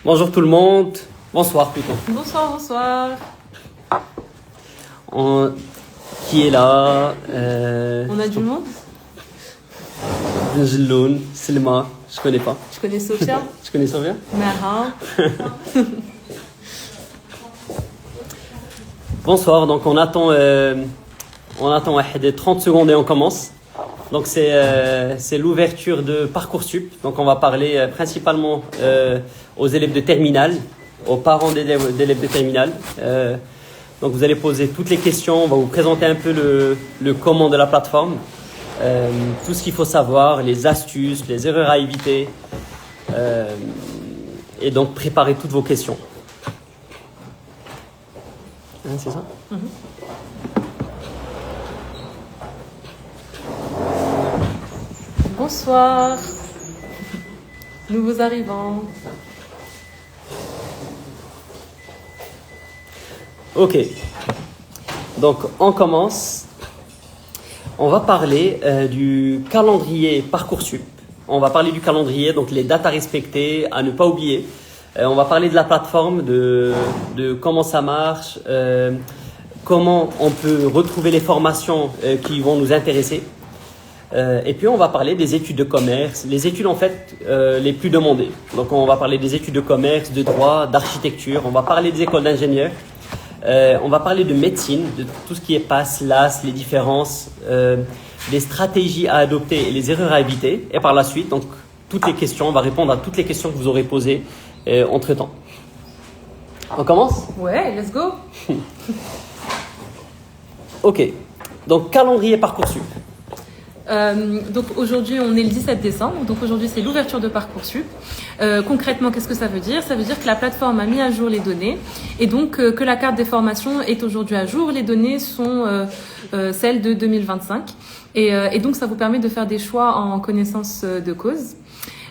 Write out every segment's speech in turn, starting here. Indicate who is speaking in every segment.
Speaker 1: Bonjour tout le monde. Bonsoir plutôt.
Speaker 2: Bonsoir, bonsoir.
Speaker 1: Qui est là
Speaker 2: On a du monde.
Speaker 1: Benjeloun, Selma, je connais pas.
Speaker 2: Je connais Sophia.
Speaker 1: Je connais Sophia.
Speaker 2: Merha.
Speaker 1: Bonsoir, donc on attend 30 secondes et on commence. Donc c'est l'ouverture de Parcoursup. Donc on va parler principalement aux élèves de terminale, aux parents d'élèves de terminale. Donc vous allez poser toutes les questions, on va vous présenter un peu le comment de la plateforme, tout ce qu'il faut savoir, les astuces, les erreurs à éviter, et donc préparer toutes vos questions. Hein, c'est ça?
Speaker 2: Bonsoir. Nouveaux arrivants.
Speaker 1: Ok, donc on commence. On va parler du calendrier Parcoursup. On va parler du calendrier, donc les dates à respecter, à ne pas oublier. On va parler de la plateforme, de comment ça marche, comment on peut retrouver les formations qui vont nous intéresser. Et puis on va parler des études de commerce, les études en fait les plus demandées. Donc on va parler des études de commerce, de droit, d'architecture, on va parler des écoles d'ingénieurs. On va parler de médecine, de tout ce qui est PASS, LAS, les différences, les stratégies à adopter et les erreurs à éviter. Et par la suite, donc, toutes les questions, on va répondre à toutes les questions que vous aurez posées entre-temps. On commence?
Speaker 2: Ouais, let's go.
Speaker 1: Ok, donc calendrier Parcoursup.
Speaker 2: Donc aujourd'hui, on est le 17 décembre. Donc aujourd'hui, c'est l'ouverture de Parcoursup. Concrètement, qu'est-ce que ça veut dire? Ça veut dire que la plateforme a mis à jour les données et donc que la carte des formations est aujourd'hui à jour. Les données sont celles de 2025 et donc ça vous permet de faire des choix en connaissance de cause.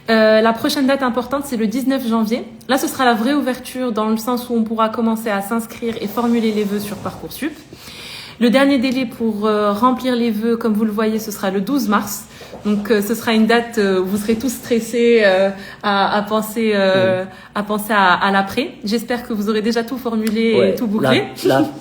Speaker 2: La prochaine date importante, c'est le 19 janvier. Là, ce sera la vraie ouverture dans le sens où on pourra commencer à s'inscrire et formuler les vœux sur Parcoursup. Le dernier délai pour remplir les vœux, comme vous le voyez, ce sera le 12 mars. Donc, ce sera une date où vous serez tous stressés à penser à l'après. J'espère que vous aurez déjà tout formulé et tout bouclé.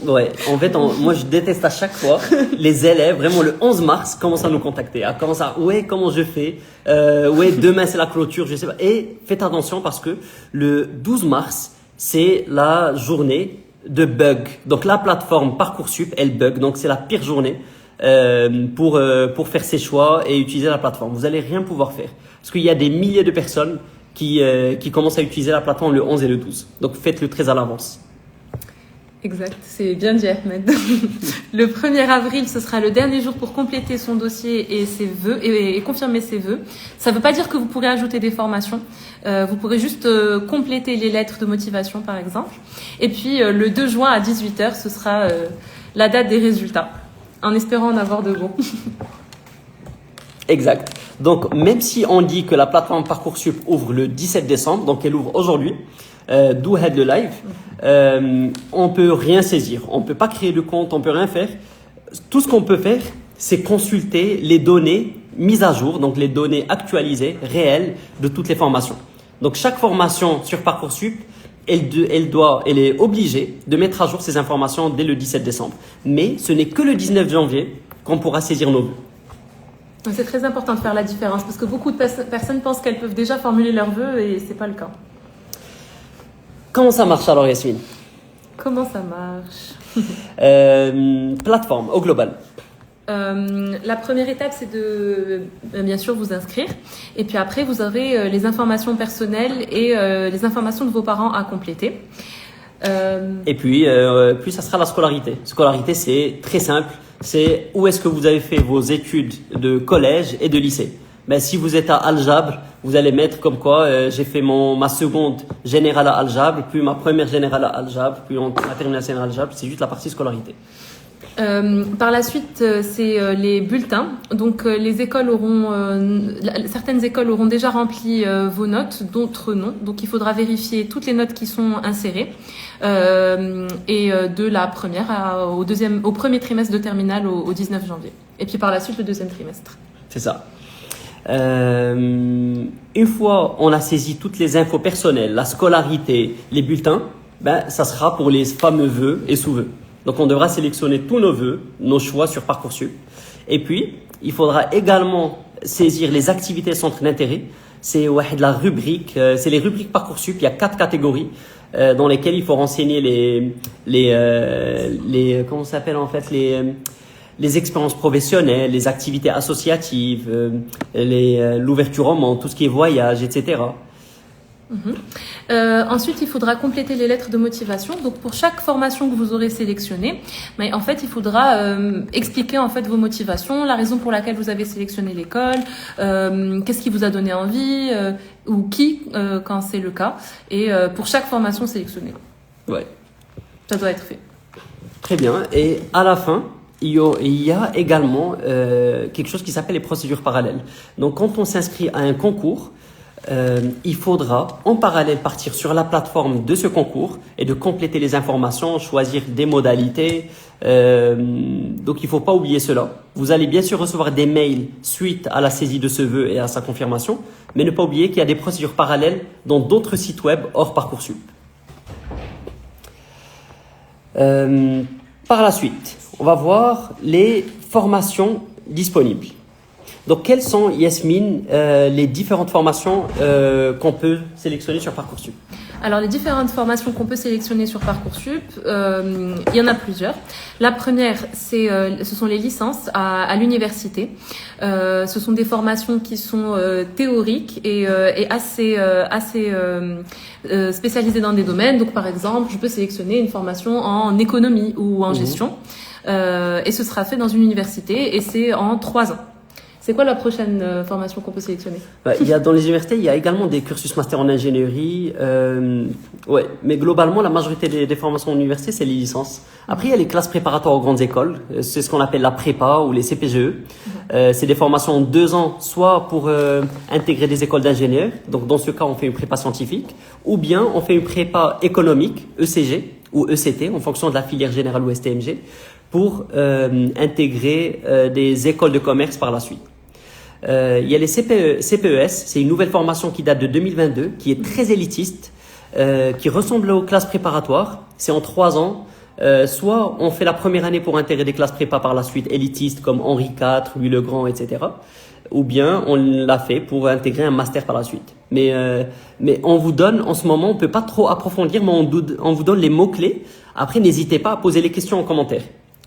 Speaker 1: Ouais. En fait, moi, je déteste à chaque fois les élèves, vraiment le 11 mars, commencent à nous contacter. Comment je fais? Demain, c'est la clôture, je sais pas. Et faites attention parce que le 12 mars, c'est la journée de bug. Donc la plateforme Parcoursup, elle bug. Donc c'est la pire journée pour faire ses choix et utiliser la plateforme. Vous allez rien pouvoir faire parce qu'il y a des milliers de personnes qui commencent à utiliser la plateforme le 11 et le 12. Donc faites-le très à l'avance.
Speaker 2: Exact, c'est bien dit Ahmed. Le 1er avril, ce sera le dernier jour pour compléter son dossier et ses vœux et confirmer ses vœux. Ça ne veut pas dire que vous pourrez ajouter des formations. Vous pourrez juste compléter les lettres de motivation, par exemple. Et puis, le 2 juin à 18h, ce sera la date des résultats, en espérant en avoir de bons.
Speaker 1: Exact. Donc, même si on dit que la plateforme Parcoursup ouvre le 17 décembre, donc elle ouvre aujourd'hui, d'où Head le live, on peut rien saisir. On peut pas créer de compte, on peut rien faire. Tout ce qu'on peut faire, c'est consulter les données mises à jour, donc les données actualisées, réelles de toutes les formations. Donc, chaque formation sur Parcoursup, elle est obligée de mettre à jour ces informations dès le 17 décembre. Mais ce n'est que le 19 janvier qu'on pourra saisir nos vœux.
Speaker 2: C'est très important de faire la différence parce que beaucoup de personnes pensent qu'elles peuvent déjà formuler leurs vœux et c'est pas le cas.
Speaker 1: Comment ça marche alors, Yasmine?
Speaker 2: Comment ça marche?
Speaker 1: Plateforme au global.
Speaker 2: La première étape, c'est de bien sûr vous inscrire et puis après vous aurez les informations personnelles et les informations de vos parents à compléter.
Speaker 1: Et puis ça sera la scolarité. Scolarité, c'est très simple. C'est où est-ce que vous avez fait vos études de collège et de lycée. Ben, si vous êtes à Al-Jabr, vous allez mettre comme quoi j'ai fait ma seconde générale à Al-Jabr, puis ma première générale à Al-Jabr, puis ma terminale générale à Al-Jabr. C'est juste la partie scolarité.
Speaker 2: Par la suite, c'est les bulletins. Donc, les écoles certaines écoles auront déjà rempli vos notes, d'autres non. Donc, il faudra vérifier toutes les notes qui sont insérées. Et de la première au premier trimestre de terminale au 19 janvier. Et puis par la suite, le deuxième trimestre.
Speaker 1: C'est ça. Une fois on a saisi toutes les infos personnelles, la scolarité, les bulletins, ben, ça sera pour les fameux vœux et sous-vœux. Donc on devra sélectionner tous nos vœux, nos choix sur Parcoursup. Et puis, il faudra également saisir les activités centres d'intérêt. C'est la rubrique, c'est les rubriques Parcoursup. Il y a 4 catégories dans lesquelles il faut renseigner les comment ça s'appelle en fait les expériences professionnelles, les activités associatives, l'ouverture au monde, tout ce qui est voyage, etc.
Speaker 2: Ensuite, il faudra compléter les lettres de motivation. Donc, pour chaque formation que vous aurez sélectionnée, mais en fait, il faudra expliquer en fait vos motivations, la raison pour laquelle vous avez sélectionné l'école, qu'est-ce qui vous a donné envie, ou qui, quand c'est le cas, et pour chaque formation sélectionnée.
Speaker 1: Ouais.
Speaker 2: Ça doit être fait.
Speaker 1: Très bien. Et à la fin, il y a également quelque chose qui s'appelle les procédures parallèles. Donc, quand on s'inscrit à un concours, il faudra en parallèle partir sur la plateforme de ce concours et de compléter les informations, choisir des modalités. Donc il ne faut pas oublier cela. Vous allez bien sûr recevoir des mails suite à la saisie de ce vœu et à sa confirmation, mais ne pas oublier qu'il y a des procédures parallèles dans d'autres sites web hors Parcoursup. Par la suite, on va voir les formations disponibles. Donc, quelles sont, Yasmine, les différentes formations qu'on peut sélectionner sur Parcoursup?
Speaker 2: Alors, les différentes formations qu'on peut sélectionner sur Parcoursup, il y en a plusieurs. La première, ce sont les licences à l'université. Ce sont des formations qui sont théoriques et assez spécialisées dans des domaines. Donc, par exemple, je peux sélectionner une formation en économie ou en gestion. Et ce sera fait dans une université et c'est en 3 ans. C'est quoi la prochaine formation qu'on peut sélectionner?
Speaker 1: Dans les universités, il y a également des cursus master en ingénierie. Mais globalement, la majorité des formations en université, c'est les licences. Après, il y a les classes préparatoires aux grandes écoles. C'est ce qu'on appelle la prépa ou les CPGE. C'est des formations en 2 ans, soit pour intégrer des écoles d'ingénieurs. Donc, dans ce cas, on fait une prépa scientifique. Ou bien, on fait une prépa économique, ECG ou ECT, en fonction de la filière générale ou STMG, pour intégrer des écoles de commerce par la suite. Il y a les CPES, c'est une nouvelle formation qui date de 2022, qui est très élitiste, qui ressemble aux classes préparatoires. C'est en 3 ans. Soit on fait la première année pour intégrer des classes prépa par la suite élitistes comme Henri IV, Louis le Grand, etc. Ou bien on l'a fait pour intégrer un master par la suite. Mais on vous donne, en ce moment, on peut pas trop approfondir, mais on vous donne les mots-clés. Après, n'hésitez pas à poser les questions en commentaire.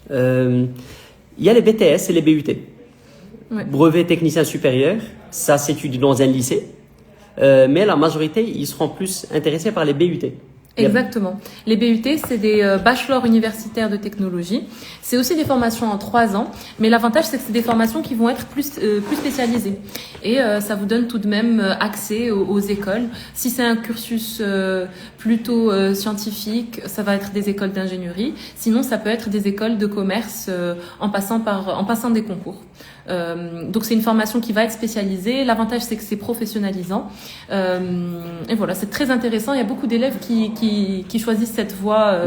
Speaker 1: Il y a les BTS et les BUT.
Speaker 2: Ouais.
Speaker 1: Brevet technicien supérieur, ça s'étudie dans un lycée, mais la majorité, ils seront plus intéressés par les BUT.
Speaker 2: Exactement. Les BUT, c'est des bachelors universitaires de technologie. C'est aussi des formations en 3 ans, mais l'avantage, c'est que c'est des formations qui vont être plus spécialisées. Et ça vous donne tout de même accès aux écoles. Si c'est un cursus plutôt scientifique, ça va être des écoles d'ingénierie. Sinon, ça peut être des écoles de commerce en passant des concours. Donc c'est une formation qui va être spécialisée. L'avantage, c'est que c'est professionnalisant. Et voilà, c'est très intéressant. Il y a beaucoup d'élèves qui choisissent cette voie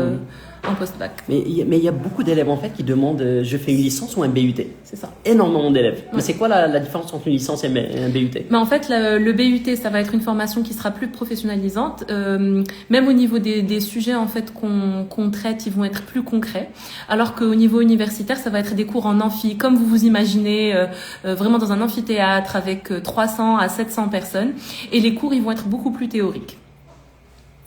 Speaker 2: en post-bac.
Speaker 1: Mais il y a beaucoup d'élèves en fait qui demandent je fais une licence ou un BUT.
Speaker 2: C'est ça.
Speaker 1: Énormément d'élèves.
Speaker 2: Ouais.
Speaker 1: Mais c'est quoi la différence entre une licence et un BUT?
Speaker 2: Mais en fait, le BUT, ça va être une formation qui sera plus professionnalisante. Même au niveau des sujets en fait qu'on traite, ils vont être plus concrets. Alors qu'au niveau universitaire, ça va être des cours en amphi, comme vous vous imaginez, vraiment dans un amphithéâtre avec 300 à 700 personnes. Et les cours, ils vont être beaucoup plus théoriques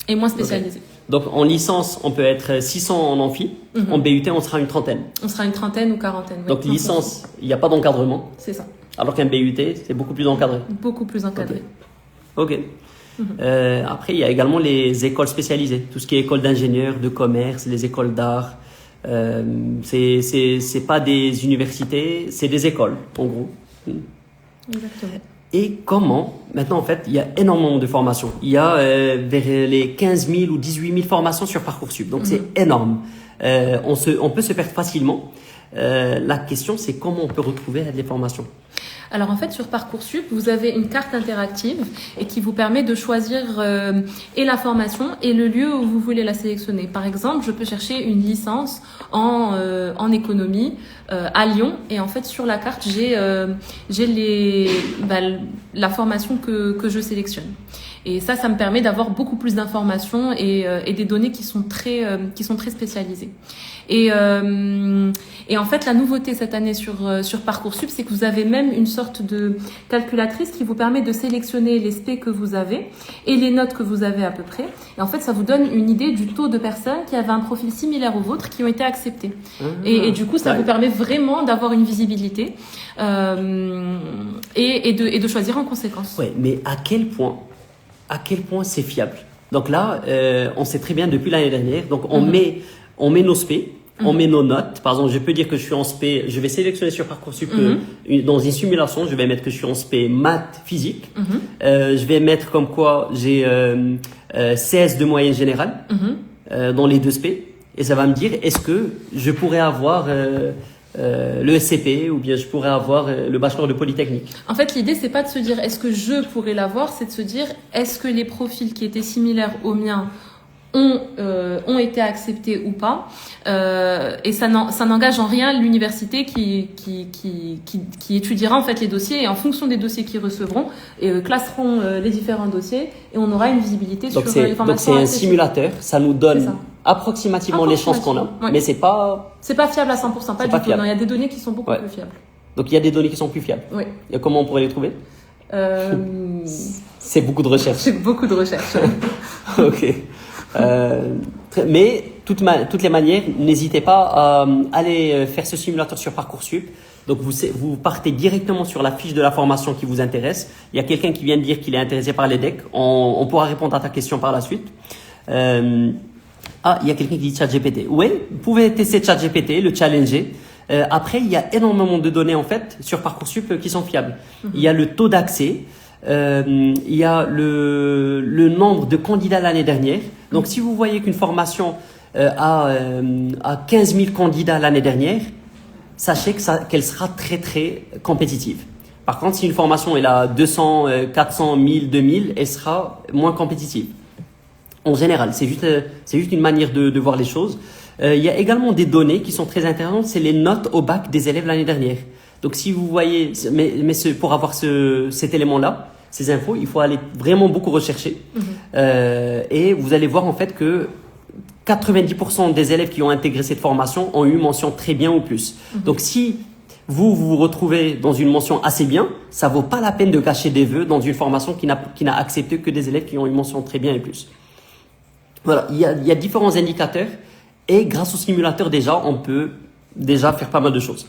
Speaker 2: et moins spécialisés.
Speaker 1: Okay. Donc en licence, on peut être 600 en amphi. En BUT, on sera une trentaine.
Speaker 2: On sera une trentaine ou quarantaine. Oui.
Speaker 1: Donc licence, il n'y a pas d'encadrement.
Speaker 2: C'est ça.
Speaker 1: Alors qu'un BUT, c'est beaucoup plus encadré.
Speaker 2: Beaucoup plus encadré.
Speaker 1: Ok. Après, il y a également les écoles spécialisées. Tout ce qui est école d'ingénieurs, de commerce, les écoles d'art. C'est pas des universités, c'est des écoles, en gros.
Speaker 2: Exactement.
Speaker 1: Et comment, maintenant en fait, il y a énormément de formations. Il y a vers les 15 000 ou 18 000 formations sur Parcoursup. Donc c'est énorme. On peut se perdre facilement. La question, c'est comment on peut retrouver les formations.
Speaker 2: Alors en fait, sur Parcoursup, vous avez une carte interactive et qui vous permet de choisir et la formation et le lieu où vous voulez la sélectionner. Par exemple, je peux chercher une licence en économie à Lyon et en fait sur la carte j'ai la formation que je sélectionne. Et ça me permet d'avoir beaucoup plus d'informations et des données qui sont très spécialisées. Et en fait, la nouveauté cette année sur Parcoursup, c'est que vous avez même une sorte de calculatrice qui vous permet de sélectionner les spé que vous avez et les notes que vous avez à peu près. Et en fait, ça vous donne une idée du taux de personnes qui avaient un profil similaire au vôtre qui ont été acceptées. Et du coup, ça vous permet vraiment d'avoir une visibilité et de choisir en conséquence.
Speaker 1: Ouais, mais à quel point c'est fiable? Donc là, on sait très bien depuis l'année dernière. Donc on met nos spé. On met nos notes. Par exemple, je peux dire que je suis en spé. Je vais sélectionner sur Parcoursup dans une simulation. Je vais mettre que je suis en spé maths physique. Je vais mettre comme quoi j'ai 16 de moyenne générale dans les deux spé. Et ça va me dire est-ce que je pourrais avoir le SCP ou bien je pourrais avoir le bachelor de Polytechnique.
Speaker 2: En fait, l'idée, c'est pas de se dire est-ce que je pourrais l'avoir, c'est de se dire est-ce que les profils qui étaient similaires aux miens ont été acceptés ou pas, et ça n'engage en rien l'université qui étudiera en fait les dossiers et en fonction des dossiers qu'ils recevront classeront les différents dossiers et on aura une visibilité sur les formations.
Speaker 1: Donc c'est un simulateur, ça nous donne approximativement les chances qu'on a, mais c'est pas
Speaker 2: fiable à 100%, pas du tout. Non, il y a des données qui sont beaucoup plus fiables.
Speaker 1: Donc il y a des données qui sont plus fiables.
Speaker 2: Oui.
Speaker 1: Et comment on pourrait les trouver? C'est beaucoup de recherche.
Speaker 2: C'est beaucoup de recherche.
Speaker 1: Ok. Mais toutes les manières, n'hésitez pas à aller faire ce simulateur sur Parcoursup. Donc vous partez directement sur la fiche de la formation qui vous intéresse. Il y a quelqu'un qui vient de dire qu'il est intéressé par les decks. On pourra répondre à ta question par la suite. Il y a quelqu'un qui dit ChatGPT. Oui, vous pouvez tester ChatGPT, le challenger. Après, il y a énormément de données en fait sur Parcoursup qui sont fiables. Il y a le taux d'accès. Il y a le nombre de candidats l'année dernière. Donc, si vous voyez qu'une formation a 15 000 candidats l'année dernière, sachez qu'elle sera très, très compétitive. Par contre, si une formation elle a 200, 400, 1000, 2000, elle sera moins compétitive. En général, c'est juste une manière de voir les choses. Il y a également des données qui sont très intéressantes, c'est les notes au bac des élèves l'année dernière. Donc, si vous voyez, pour avoir cet élément-là, ces infos, il faut aller vraiment beaucoup rechercher. Et vous allez voir en fait que 90% des élèves qui ont intégré cette formation ont eu mention très bien ou plus. Donc, si vous vous retrouvez dans une mention assez bien, ça vaut pas la peine de cacher des vœux dans une formation qui n'a accepté que des élèves qui ont une mention très bien et plus. Voilà, il y a différents indicateurs et grâce au simulateur déjà, on peut déjà faire pas mal de choses.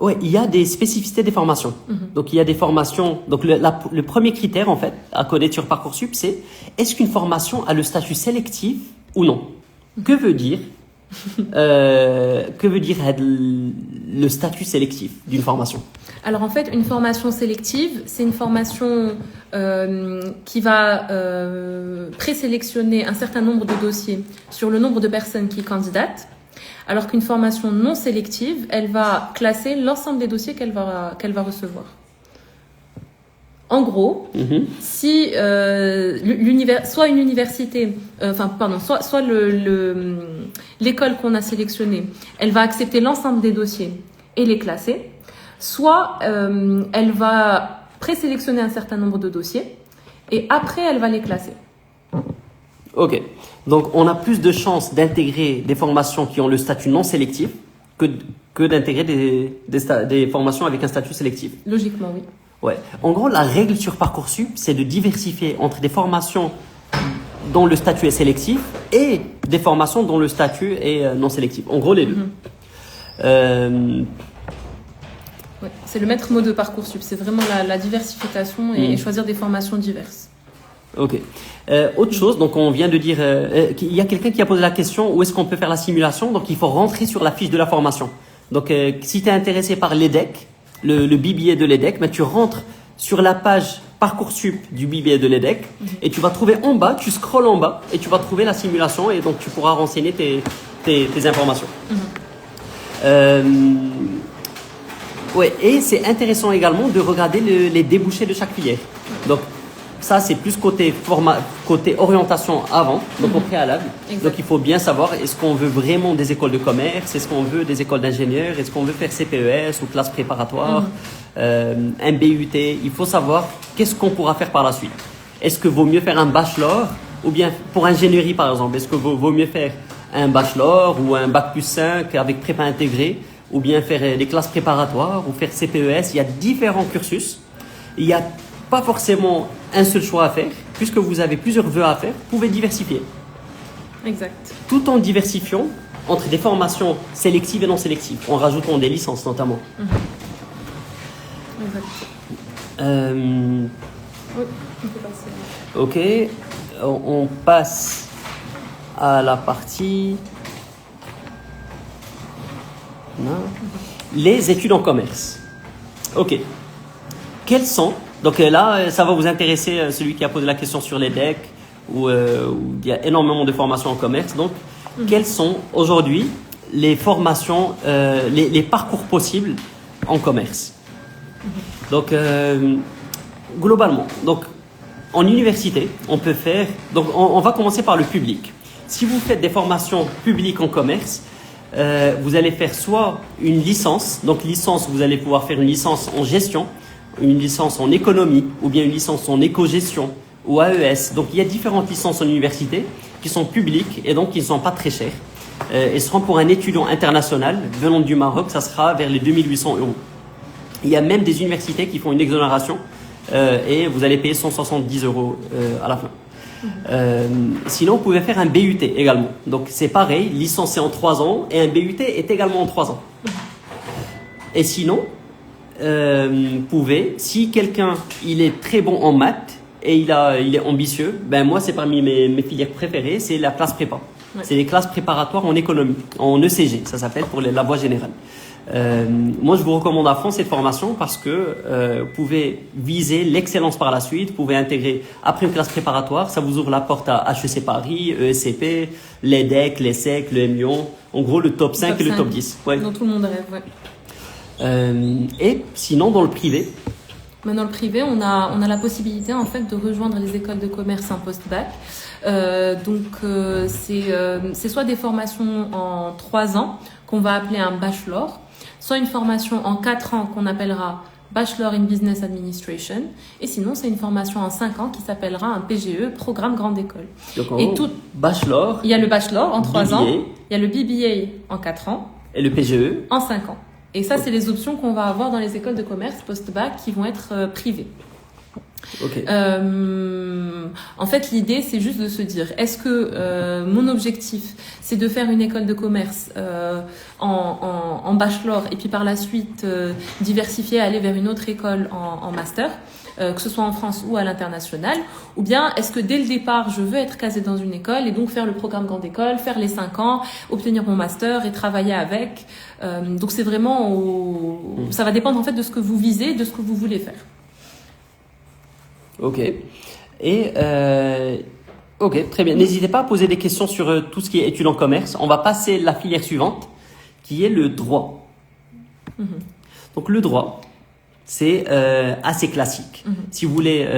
Speaker 1: Ouais, il y a des spécificités des formations. Donc, il y a des formations. Donc, le premier critère, en fait, à connaître sur Parcoursup, c'est est-ce qu'une formation a le statut sélectif ou non? Que veut dire le statut sélectif d'une formation?
Speaker 2: Alors, en fait, une formation sélective, c'est une formation qui va présélectionner un certain nombre de dossiers sur le nombre de personnes qui candidatent. Alors qu'une formation non sélective, elle va classer l'ensemble des dossiers qu'elle va recevoir. En gros, si soit une université, soit l'école qu'on a sélectionnée, elle va accepter l'ensemble des dossiers et les classer, soit elle va présélectionner un certain nombre de dossiers et après elle va les classer.
Speaker 1: Ok, donc on a plus de chances d'intégrer des formations qui ont le statut non sélectif que d'intégrer des formations avec un statut sélectif.
Speaker 2: Logiquement, oui.
Speaker 1: Ouais. En gros, la règle sur Parcoursup, c'est de diversifier entre des formations dont le statut est sélectif et des formations dont le statut est non sélectif. En gros, les deux.
Speaker 2: Ouais, c'est le maître mot de Parcoursup. C'est vraiment la diversification et choisir des formations diverses.
Speaker 1: Ok. Autre chose, donc on vient de dire, il y a quelqu'un qui a posé la question où est-ce qu'on peut faire la simulation. Donc il faut rentrer sur la fiche de la formation. Donc si tu es intéressé par l'EDEC, le BBA de l'EDEC, mais tu rentres sur la page Parcoursup du BBA de l'EDEC et tu vas trouver en bas, tu scrolles en bas et tu vas trouver la simulation et donc tu pourras renseigner tes informations. Ouais, et c'est intéressant également de regarder les débouchés de chaque filière. Donc, ça, c'est plus côté orientation avant, donc au préalable.
Speaker 2: Exact.
Speaker 1: Donc, il faut bien savoir, est-ce qu'on veut vraiment des écoles de commerce, est-ce qu'on veut des écoles d'ingénieurs, est-ce qu'on veut faire CPES ou classe préparatoire, un BUT. Il faut savoir qu'est-ce qu'on pourra faire par la suite. Est-ce que vaut mieux faire un bachelor, ou bien pour ingénierie par exemple, est-ce que vaut mieux faire un bachelor ou un bac plus 5 avec prépa intégrée, ou bien faire des classes préparatoires, ou faire CPES. Il y a différents cursus. Il n'y a pas forcément un seul choix à faire. Puisque vous avez plusieurs vœux à faire, vous pouvez diversifier.
Speaker 2: Exact.
Speaker 1: Tout en diversifiant entre des formations sélectives et non sélectives, en rajoutant des licences notamment.
Speaker 2: Exact. Oui, on peut passer.
Speaker 1: Ok, on passe à la partie... Non. Les études en commerce. Ok. Quelles sont... Donc là, ça va vous intéresser, celui qui a posé la question sur les DEC, où il y a énormément de formations en commerce. Donc, quelles sont aujourd'hui les formations, les parcours possibles en commerce? Donc, globalement, donc, en université, on peut faire... Donc, on va commencer par le public. Si vous faites des formations publiques en commerce, vous allez faire soit une licence. Donc, licence, vous allez pouvoir faire une licence en gestion, une licence en économie, ou bien une licence en éco-gestion, ou AES. Donc, il y a différentes licences en université qui sont publiques et donc qui ne sont pas très chères. Et seront pour un étudiant international venant du Maroc, ça sera vers les 2800 €. Il y a même des universités qui font une exonération et vous allez payer 170 € à la fin. Sinon, vous pouvez faire un BUT également. Donc, c'est pareil, licencié en 3 ans et un BUT est également en 3 ans. Et sinon, vous pouvez, si quelqu'un il est très bon en maths et il est ambitieux, ben moi, c'est parmi mes filières préférées, c'est la classe prépa. Ouais. C'est les classes préparatoires en économie, en ECG, ça s'appelle pour la voie générale. Moi, je vous recommande à fond cette formation parce que vous pouvez viser l'excellence par la suite. Vous pouvez intégrer après une classe préparatoire. Ça vous ouvre la porte à HEC Paris, ESCP, l'EDEC, l'ESSEC, le M Lyon. En gros, le top 5 et le top 10. Ouais.
Speaker 2: Dont tout le monde rêve, ouais.
Speaker 1: Et sinon, dans le privé,
Speaker 2: dans le privé, on a la possibilité en fait de rejoindre les écoles de commerce en post-bac. C'est soit des formations en 3 ans qu'on va appeler un bachelor, soit une formation en 4 ans qu'on appellera Bachelor in Business Administration, et sinon c'est une formation en 5 ans qui s'appellera un PGE, Programme Grande École.
Speaker 1: Donc, et tout bachelor.
Speaker 2: Il y a le bachelor en 3
Speaker 1: BBA,
Speaker 2: ans, il y a le BBA en 4 ans
Speaker 1: et le PGE
Speaker 2: en 5 ans. Et ça, c'est les options qu'on va avoir dans les écoles de commerce post-bac qui vont être privées.
Speaker 1: Okay.
Speaker 2: En fait, l'idée, c'est juste de se dire, est-ce que mon objectif, c'est de faire une école de commerce en bachelor et puis par la suite diversifier, aller vers une autre école en master, que ce soit en France ou à l'international, ou bien est-ce que dès le départ, je veux être casé dans une école et donc faire le programme grande école, faire les 5 ans, obtenir mon master et travailler avec. Donc c'est vraiment, ça va dépendre en fait de ce que vous visez, de ce que vous voulez faire.
Speaker 1: Ok. Et ok, très bien. N'hésitez pas à poser des questions sur tout ce qui est études en commerce. On va passer la filière suivante, qui est le droit. Donc le droit, c'est assez classique. Si vous voulez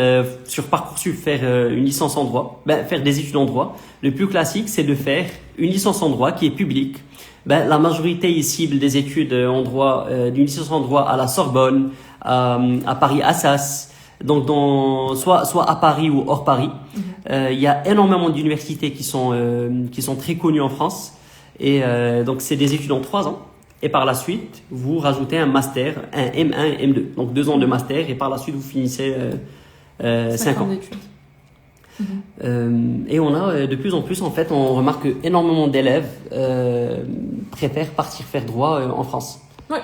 Speaker 1: sur Parcoursup faire une licence en droit, faire des études en droit, le plus classique, c'est de faire une licence en droit qui est publique. La majorité y cible des études en droit, d'une licence en droit à la Sorbonne, à Paris Assas. Donc, soit à Paris ou hors Paris, il y a énormément d'universités qui sont très connues en France. Et donc, c'est des études en 3 ans. Et par la suite, vous rajoutez un master, un M1 et M2. Donc, 2 ans de master et par la suite, vous finissez 5 ans. Et on a de plus en plus, en fait, on remarque que énormément d'élèves préfèrent partir faire droit en France.
Speaker 2: Ouais.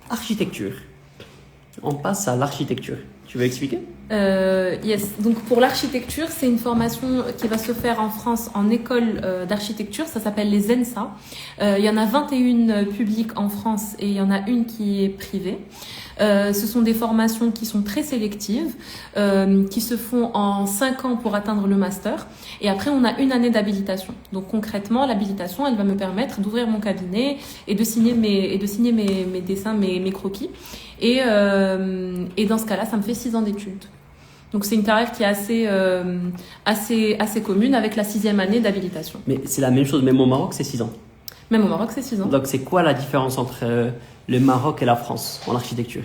Speaker 1: Architecture. On passe à l'architecture. Tu veux expliquer?
Speaker 2: Yes. Donc pour l'architecture, c'est une formation qui va se faire en France en école d'architecture. Ça s'appelle les ENSA. Il y en a 21 publiques en France et il y en a une qui est privée. Ce sont des formations qui sont très sélectives, qui se font en 5 ans pour atteindre le master. Et après, on a une année d'habilitation. Donc concrètement, l'habilitation, elle va me permettre d'ouvrir mon cabinet et de signer mes dessins, mes croquis. Et dans ce cas-là, ça me fait 6 ans d'études. Donc c'est une carrière qui est assez commune avec la 6e année d'habilitation.
Speaker 1: Mais c'est la même chose, même au Maroc, c'est 6 ans.
Speaker 2: Même au Maroc, c'est 6 ans.
Speaker 1: Donc c'est quoi la différence entre le Maroc et la France en architecture?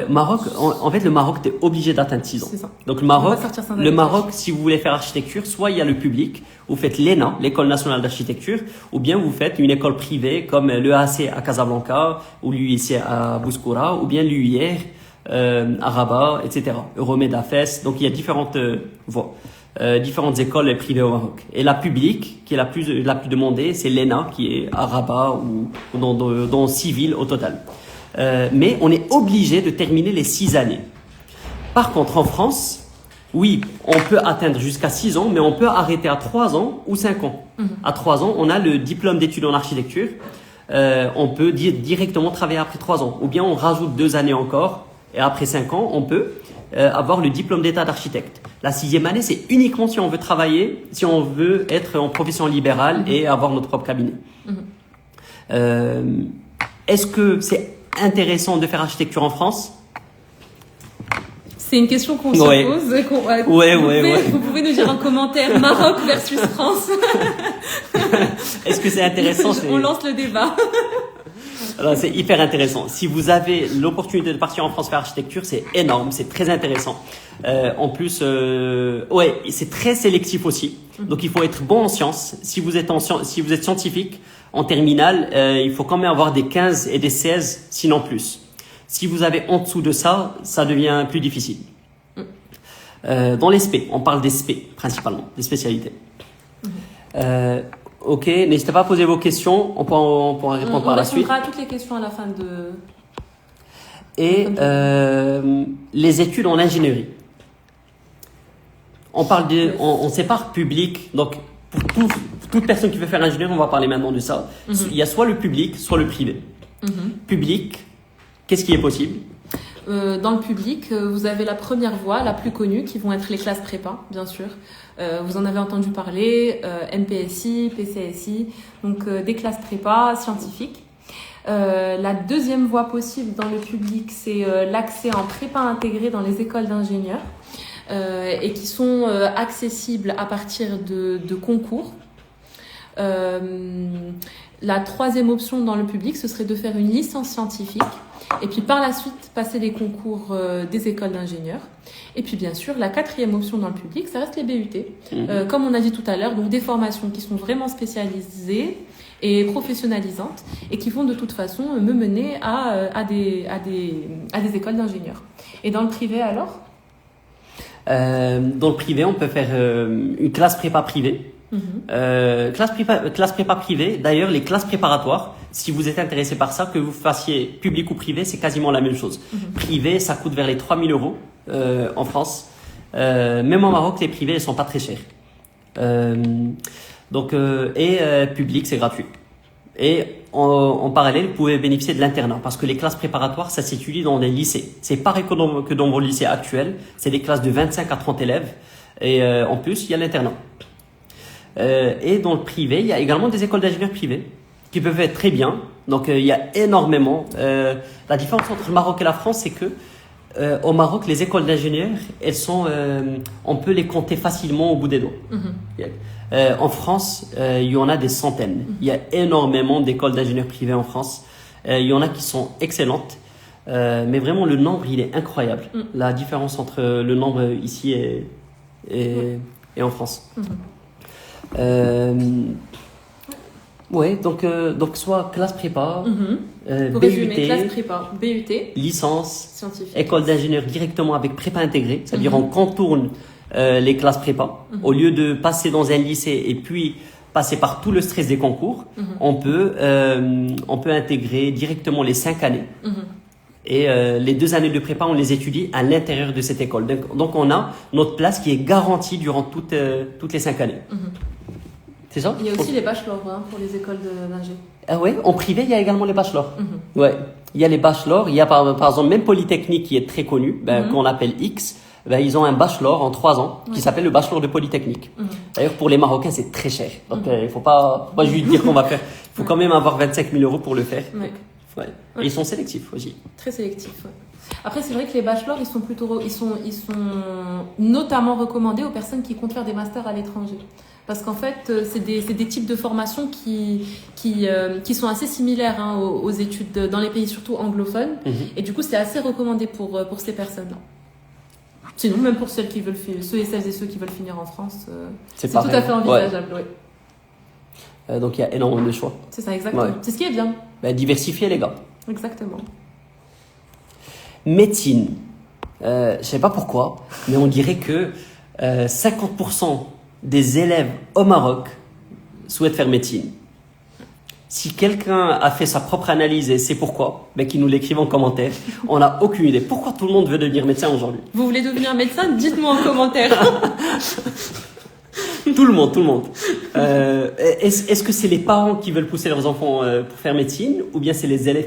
Speaker 1: Maroc, en fait le Maroc, tu es obligé d'atteindre 6 ans.
Speaker 2: C'est ça.
Speaker 1: Donc le Maroc, si vous voulez faire architecture, soit il y a le public, vous faites l'ENA, l'École nationale d'architecture, ou bien vous faites une école privée comme l'EAC à Casablanca, ou l'UIC à Bouskoura, ou bien l'UIR à Rabat, etc. Euromed à Fès. Donc il y a différentes voies, différentes écoles privées au Maroc. Et la publique, qui est la plus demandée, c'est l'ENA, qui est à Rabat ou dans 6 villes au total. Mais on est obligé de terminer les 6 années. Par contre, en France, oui, on peut atteindre jusqu'à 6 ans, mais on peut arrêter à 3 ans ou 5 ans. À 3 ans, on a le diplôme d'études en architecture. On peut directement travailler après 3 ans. Ou bien on rajoute 2 années encore. Et après 5 ans, on peut avoir le diplôme d'état d'architecte. La 6e année, c'est uniquement si on veut travailler, si on veut être en profession libérale et avoir notre propre cabinet. Est-ce que c'est intéressant de faire architecture en France?
Speaker 2: C'est une question qu'on se pose. Vous pouvez nous dire en commentaire Maroc versus France.
Speaker 1: Est-ce que c'est intéressant?
Speaker 2: On lance le débat.
Speaker 1: Alors, c'est hyper intéressant. Si vous avez l'opportunité de partir en France faire architecture, c'est énorme, c'est très intéressant. En plus, c'est très sélectif aussi. Donc, il faut être bon en sciences. Si vous êtes scientifique en terminale, il faut quand même avoir des 15 et des 16, sinon plus. Si vous avez en dessous de ça, ça devient plus difficile. Dans les spé, on parle des spé principalement, des spécialités. Ok, n'hésitez pas à poser vos questions, on pourra répondre par la suite.
Speaker 2: On répondra à toutes les questions à la fin de...
Speaker 1: Et les études en ingénierie. On sépare public, donc pour toute personne qui veut faire ingénierie, on va parler maintenant de ça. Il y a soit le public, soit le privé. Public, qu'est-ce qui est possible?
Speaker 2: Dans le public, vous avez la première voie, la plus connue, qui vont être les classes prépa, bien sûr. Vous en avez entendu parler, MPSI, PCSI, donc des classes prépa scientifiques. La deuxième voie possible dans le public, c'est l'accès en prépa intégrée dans les écoles d'ingénieurs et qui sont accessibles à partir de concours. La troisième option dans le public, ce serait de faire une licence scientifique et puis par la suite passer les concours des écoles d'ingénieurs. Et puis bien sûr, la quatrième option dans le public, ça reste les BUT. Comme on a dit tout à l'heure, donc des formations qui sont vraiment spécialisées et professionnalisantes et qui vont de toute façon me mener à des écoles d'ingénieurs. Et dans le privé alors?
Speaker 1: Dans le privé, on peut faire une classe prépa privée. Classe prépa privée. D'ailleurs, les classes préparatoires, si vous êtes intéressé par ça, que vous fassiez public ou privé, c'est quasiment la même chose. Privé, ça coûte vers les 3 000 euros en France. Même au Maroc, les privés ne sont pas très chers. Public, c'est gratuit. Et en parallèle, vous pouvez bénéficier de l'internat parce que les classes préparatoires, ça s'étudie dans les lycées. C'est pareil que dans vos lycées actuels. C'est des classes de 25 à 30 élèves. Et en plus, il y a l'internat. Et dans le privé, il y a également des écoles d'ingénieurs privées qui peuvent être très bien. Donc, il y a énormément. La différence entre le Maroc et la France, c'est que au Maroc, les écoles d'ingénieurs, on peut les compter facilement au bout des doigts. En France, il y en a des centaines. Il y a énormément d'écoles d'ingénieurs privées en France. Il y en a qui sont excellentes. Mais vraiment, le nombre, il est incroyable. La différence entre le nombre ici et en France. Donc soit classe prépa,
Speaker 2: Pour résumer, classe prépa, BUT,
Speaker 1: licence,
Speaker 2: scientifique,
Speaker 1: école d'ingénieur directement avec prépa intégrée, c'est-à-dire on contourne les classes prépa. Au lieu de passer dans un lycée et puis passer par tout le stress des concours, on peut intégrer directement les 5 années. Et les 2 années de prépa, on les étudie à l'intérieur de cette école. Donc on a notre place qui est garantie durant toutes les 5 années. C'est ça?
Speaker 2: Il y a aussi les bachelors pour les écoles d'ingé.
Speaker 1: Ah ouais, en privé, il y a également les bachelors. Ouais, il y a les bachelors. Il y a par exemple même Polytechnique qui est très connu, qu'on appelle X. Ils ont un bachelor en 3 ans qui s'appelle le bachelor de Polytechnique. D'ailleurs, pour les Marocains, c'est très cher. Donc, il faut pas juste dire qu'on va faire. Il faut quand même avoir 25 000 euros pour le faire. Ouais. Et ils sont sélectifs aussi.
Speaker 2: Très sélectifs. Ouais. Après, c'est vrai que les bachelors, ils sont notamment recommandés aux personnes qui comptent faire des masters à l'étranger. Parce qu'en fait, c'est des types de formations qui sont assez similaires aux études dans les pays surtout anglophones. Et du coup, c'est assez recommandé pour ces personnes-là. Sinon, même pour celles et ceux qui veulent finir en France, c'est tout à fait envisageable. Ouais.
Speaker 1: Donc, il y a énormément de choix.
Speaker 2: C'est ça, exactement. Ouais. C'est ce qui est bien.
Speaker 1: Diversifier, les gars.
Speaker 2: Exactement.
Speaker 1: Médecine. Je sais pas pourquoi, mais on dirait que 50% des élèves au Maroc souhaitent faire médecine. Si quelqu'un a fait sa propre analyse et sait pourquoi, qu'il nous l'écrive en commentaire. On n'a aucune idée. Pourquoi tout le monde veut devenir médecin aujourd'hui?
Speaker 2: Vous voulez devenir médecin? Dites-moi en commentaire.
Speaker 1: Tout le monde. Est-ce que c'est les parents qui veulent pousser leurs enfants pour faire médecine, ou bien c'est les élèves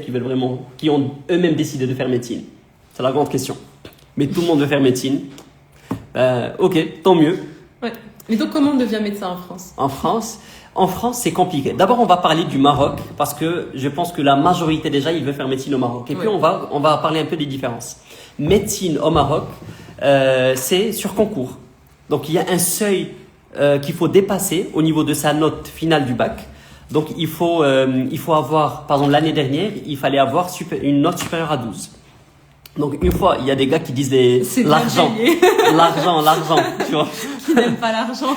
Speaker 1: qui ont eux-mêmes décidé de faire médecine? C'est la grande question. Mais tout le monde veut faire médecine. Ok, tant mieux.
Speaker 2: Ouais. Mais donc, comment on devient médecin en France?
Speaker 1: En France, c'est compliqué. D'abord, on va parler du Maroc, parce que je pense que la majorité déjà, ils veulent faire médecine au Maroc. Et puis, on va parler un peu des différences. Médecine au Maroc, c'est sur concours. Donc, il y a un seuil qu'il faut dépasser au niveau de sa note finale du bac. Donc, il faut avoir, par exemple, l'année dernière, il fallait avoir une note supérieure à 12. Donc, une fois, il y a des gars qui disent l'argent, tu vois.
Speaker 2: Qui n'aiment pas l'argent.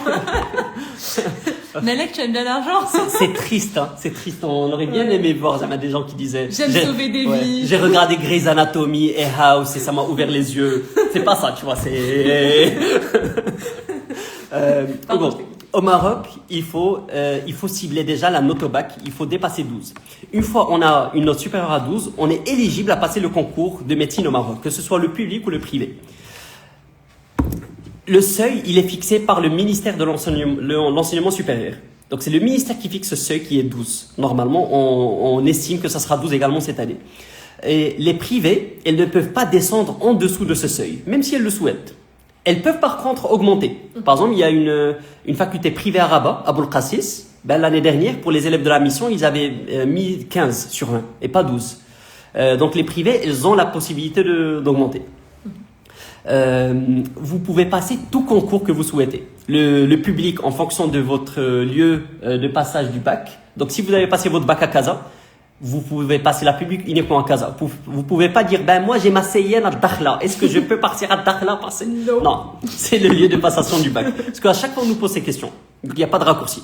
Speaker 2: Malek, tu aimes bien l'argent?
Speaker 1: C'est triste, hein. C'est triste. On aurait bien aimé voir des gens qui disaient
Speaker 2: j'aime sauver des vies.
Speaker 1: J'ai regardé Grey's Anatomy et House et ça m'a ouvert les yeux. C'est pas ça, tu vois. C'est. Bon, au Maroc, il faut cibler déjà la note au bac. Il faut dépasser 12. Une fois on a une note supérieure à 12, on est éligible à passer le concours de médecine au Maroc, que ce soit le public ou le privé. Le seuil, il est fixé par le ministère de l'enseignement supérieur. Donc, c'est le ministère qui fixe ce seuil qui est 12. Normalement, on estime que ça sera 12 également cette année. Et les privés, elles ne peuvent pas descendre en dessous de ce seuil, même si elles le souhaitent. Elles peuvent par contre augmenter. Par exemple, il y a une faculté privée à Rabat, à Boul Qassis. L'année dernière, pour les élèves de la mission, ils avaient mis 15 sur 20 et pas 12. Donc, les privés, elles ont la possibilité d'augmenter. Vous pouvez passer tout concours que vous souhaitez. Le public en fonction de votre lieu de passage du bac. Donc, si vous avez passé votre bac à Casa, vous pouvez passer la publique uniquement à Casa. Vous pouvez pas dire, moi j'ai ma CIN à Dakhla. Est-ce que je peux partir à Dakhla passer? Non, c'est le lieu de passation du bac. Parce qu'à chaque fois on nous pose ces questions. Il n'y a pas de raccourci.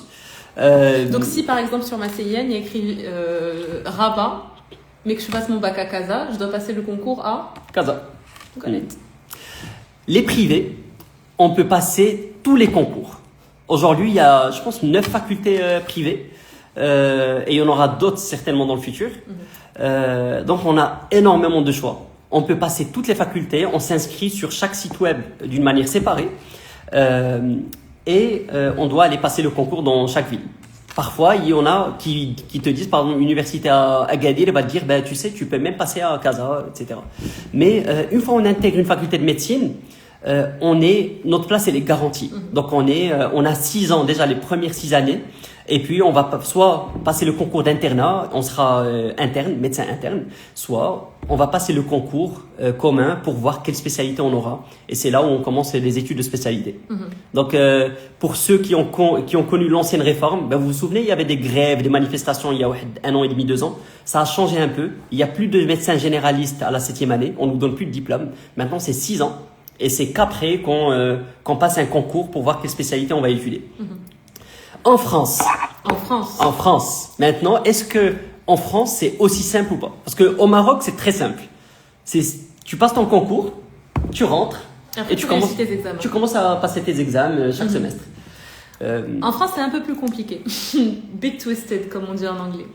Speaker 2: Donc, si par exemple sur ma CIN il y a écrit Rabat, mais que je fasse mon bac à Casa, je dois passer le concours à
Speaker 1: Casa. Les privés, on peut passer tous les concours. Aujourd'hui, il y a, je pense, 9 facultés privées. Et il y en aura d'autres certainement dans le futur. Donc, on a énormément de choix. On peut passer toutes les facultés. On s'inscrit sur chaque site web d'une manière séparée. Et on doit aller passer le concours dans chaque ville. Parfois, il y en a qui te disent, par exemple, l'université à Agadir, elle va te dire, tu sais, tu peux même passer à Casa, etc. Mais une fois on intègre une faculté de médecine, notre place elle est garantie. Donc on a 6 ans déjà, les premières 6 années, et puis on va soit passer le concours d'internat, on sera interne, médecin interne, soit on va passer le concours commun pour voir quelle spécialité on aura. Et c'est là où on commence les études de spécialité. Donc pour ceux qui ont connu l'ancienne réforme, vous vous souvenez, il y avait des grèves, des manifestations il y a 1 an et demi, 2 ans. Ça a changé un peu. Il n'y a plus de médecins généralistes à la 7e année. On nous donne plus de diplôme. Maintenant c'est 6 ans. Et c'est qu'après qu'on passe un concours pour voir quelle spécialité on va étudier. En France. Maintenant, est-ce que en France c'est aussi simple ou pas? Parce que au Maroc c'est très simple. Tu passes ton concours, tu rentres
Speaker 2: après,
Speaker 1: et tu commences à passer tes examens chaque semestre.
Speaker 2: En France, c'est un peu plus compliqué. Bit twisted, comme on dit en anglais.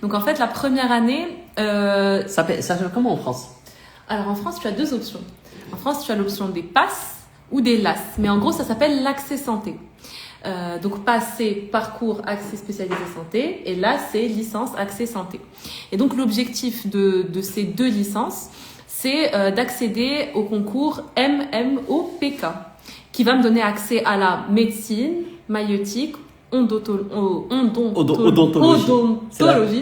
Speaker 2: Donc en fait, la première année.
Speaker 1: Ça fait comment en France?
Speaker 2: Alors en France, tu as 2 options. En France, tu as l'option des PASS ou des LAS. Mais en gros, ça s'appelle l'accès santé. Donc PASS, c'est parcours accès spécialisé santé, et là c'est licence accès santé. Et donc l'objectif de ces deux licences, c'est d'accéder au concours MMOPK, qui va me donner accès à la médecine, maïeutique, odontologie,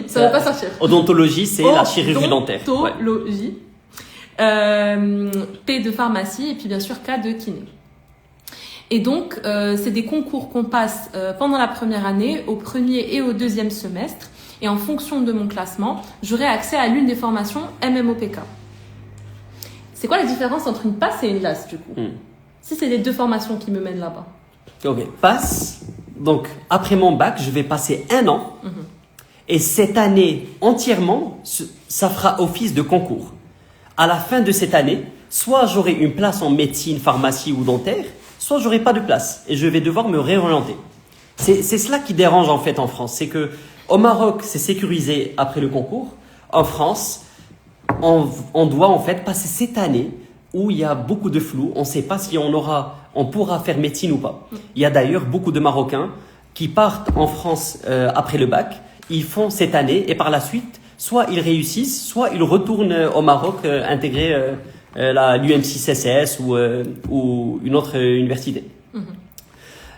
Speaker 2: ça va pas sortir.
Speaker 1: Odontologie, c'est la chirurgie dentaire.
Speaker 2: Odontologie, P de pharmacie, et puis bien sûr K de kiné. Et donc, c'est des concours qu'on passe pendant la première année, au premier et au deuxième semestre. Et en fonction de mon classement, j'aurai accès à l'une des formations MMOPK. C'est quoi la différence entre une PASS et une LAS, du coup Si c'est les deux formations qui me mènent là-bas.
Speaker 1: Ok, PASS. Donc, après mon bac, je vais passer 1 an. Et cette année entièrement, ça fera office de concours. À la fin de cette année, soit j'aurai une place en médecine, pharmacie ou dentaire, soit j'aurai pas de place et je vais devoir me réorienter. C'est cela qui dérange en fait en France. C'est que au Maroc, c'est sécurisé après le concours. En France, on doit en fait passer cette année où il y a beaucoup de flou. On ne sait pas si on pourra faire médecine ou pas. Il y a d'ailleurs beaucoup de Marocains qui partent en France après le bac. Ils font cette année et par la suite, soit ils réussissent, soit ils retournent au Maroc intégrer l'UM6SS ou une autre université.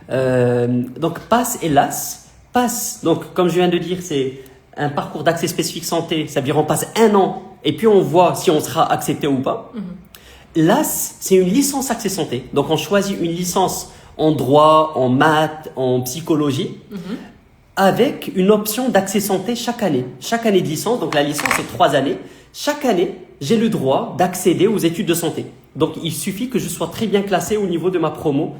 Speaker 1: Donc PASS et LAS. PASS, donc comme je viens de dire, c'est un parcours d'accès spécifique santé. Ça veut dire on passe 1 an et puis on voit si on sera accepté ou pas. LAS, c'est une licence accès santé. Donc on choisit une licence en droit, en maths, en psychologie, avec une option d'accès santé chaque année. Chaque année de licence, donc la licence c'est 3 années. Chaque année, j'ai le droit d'accéder aux études de santé. Donc, il suffit que je sois très bien classé au niveau de ma promo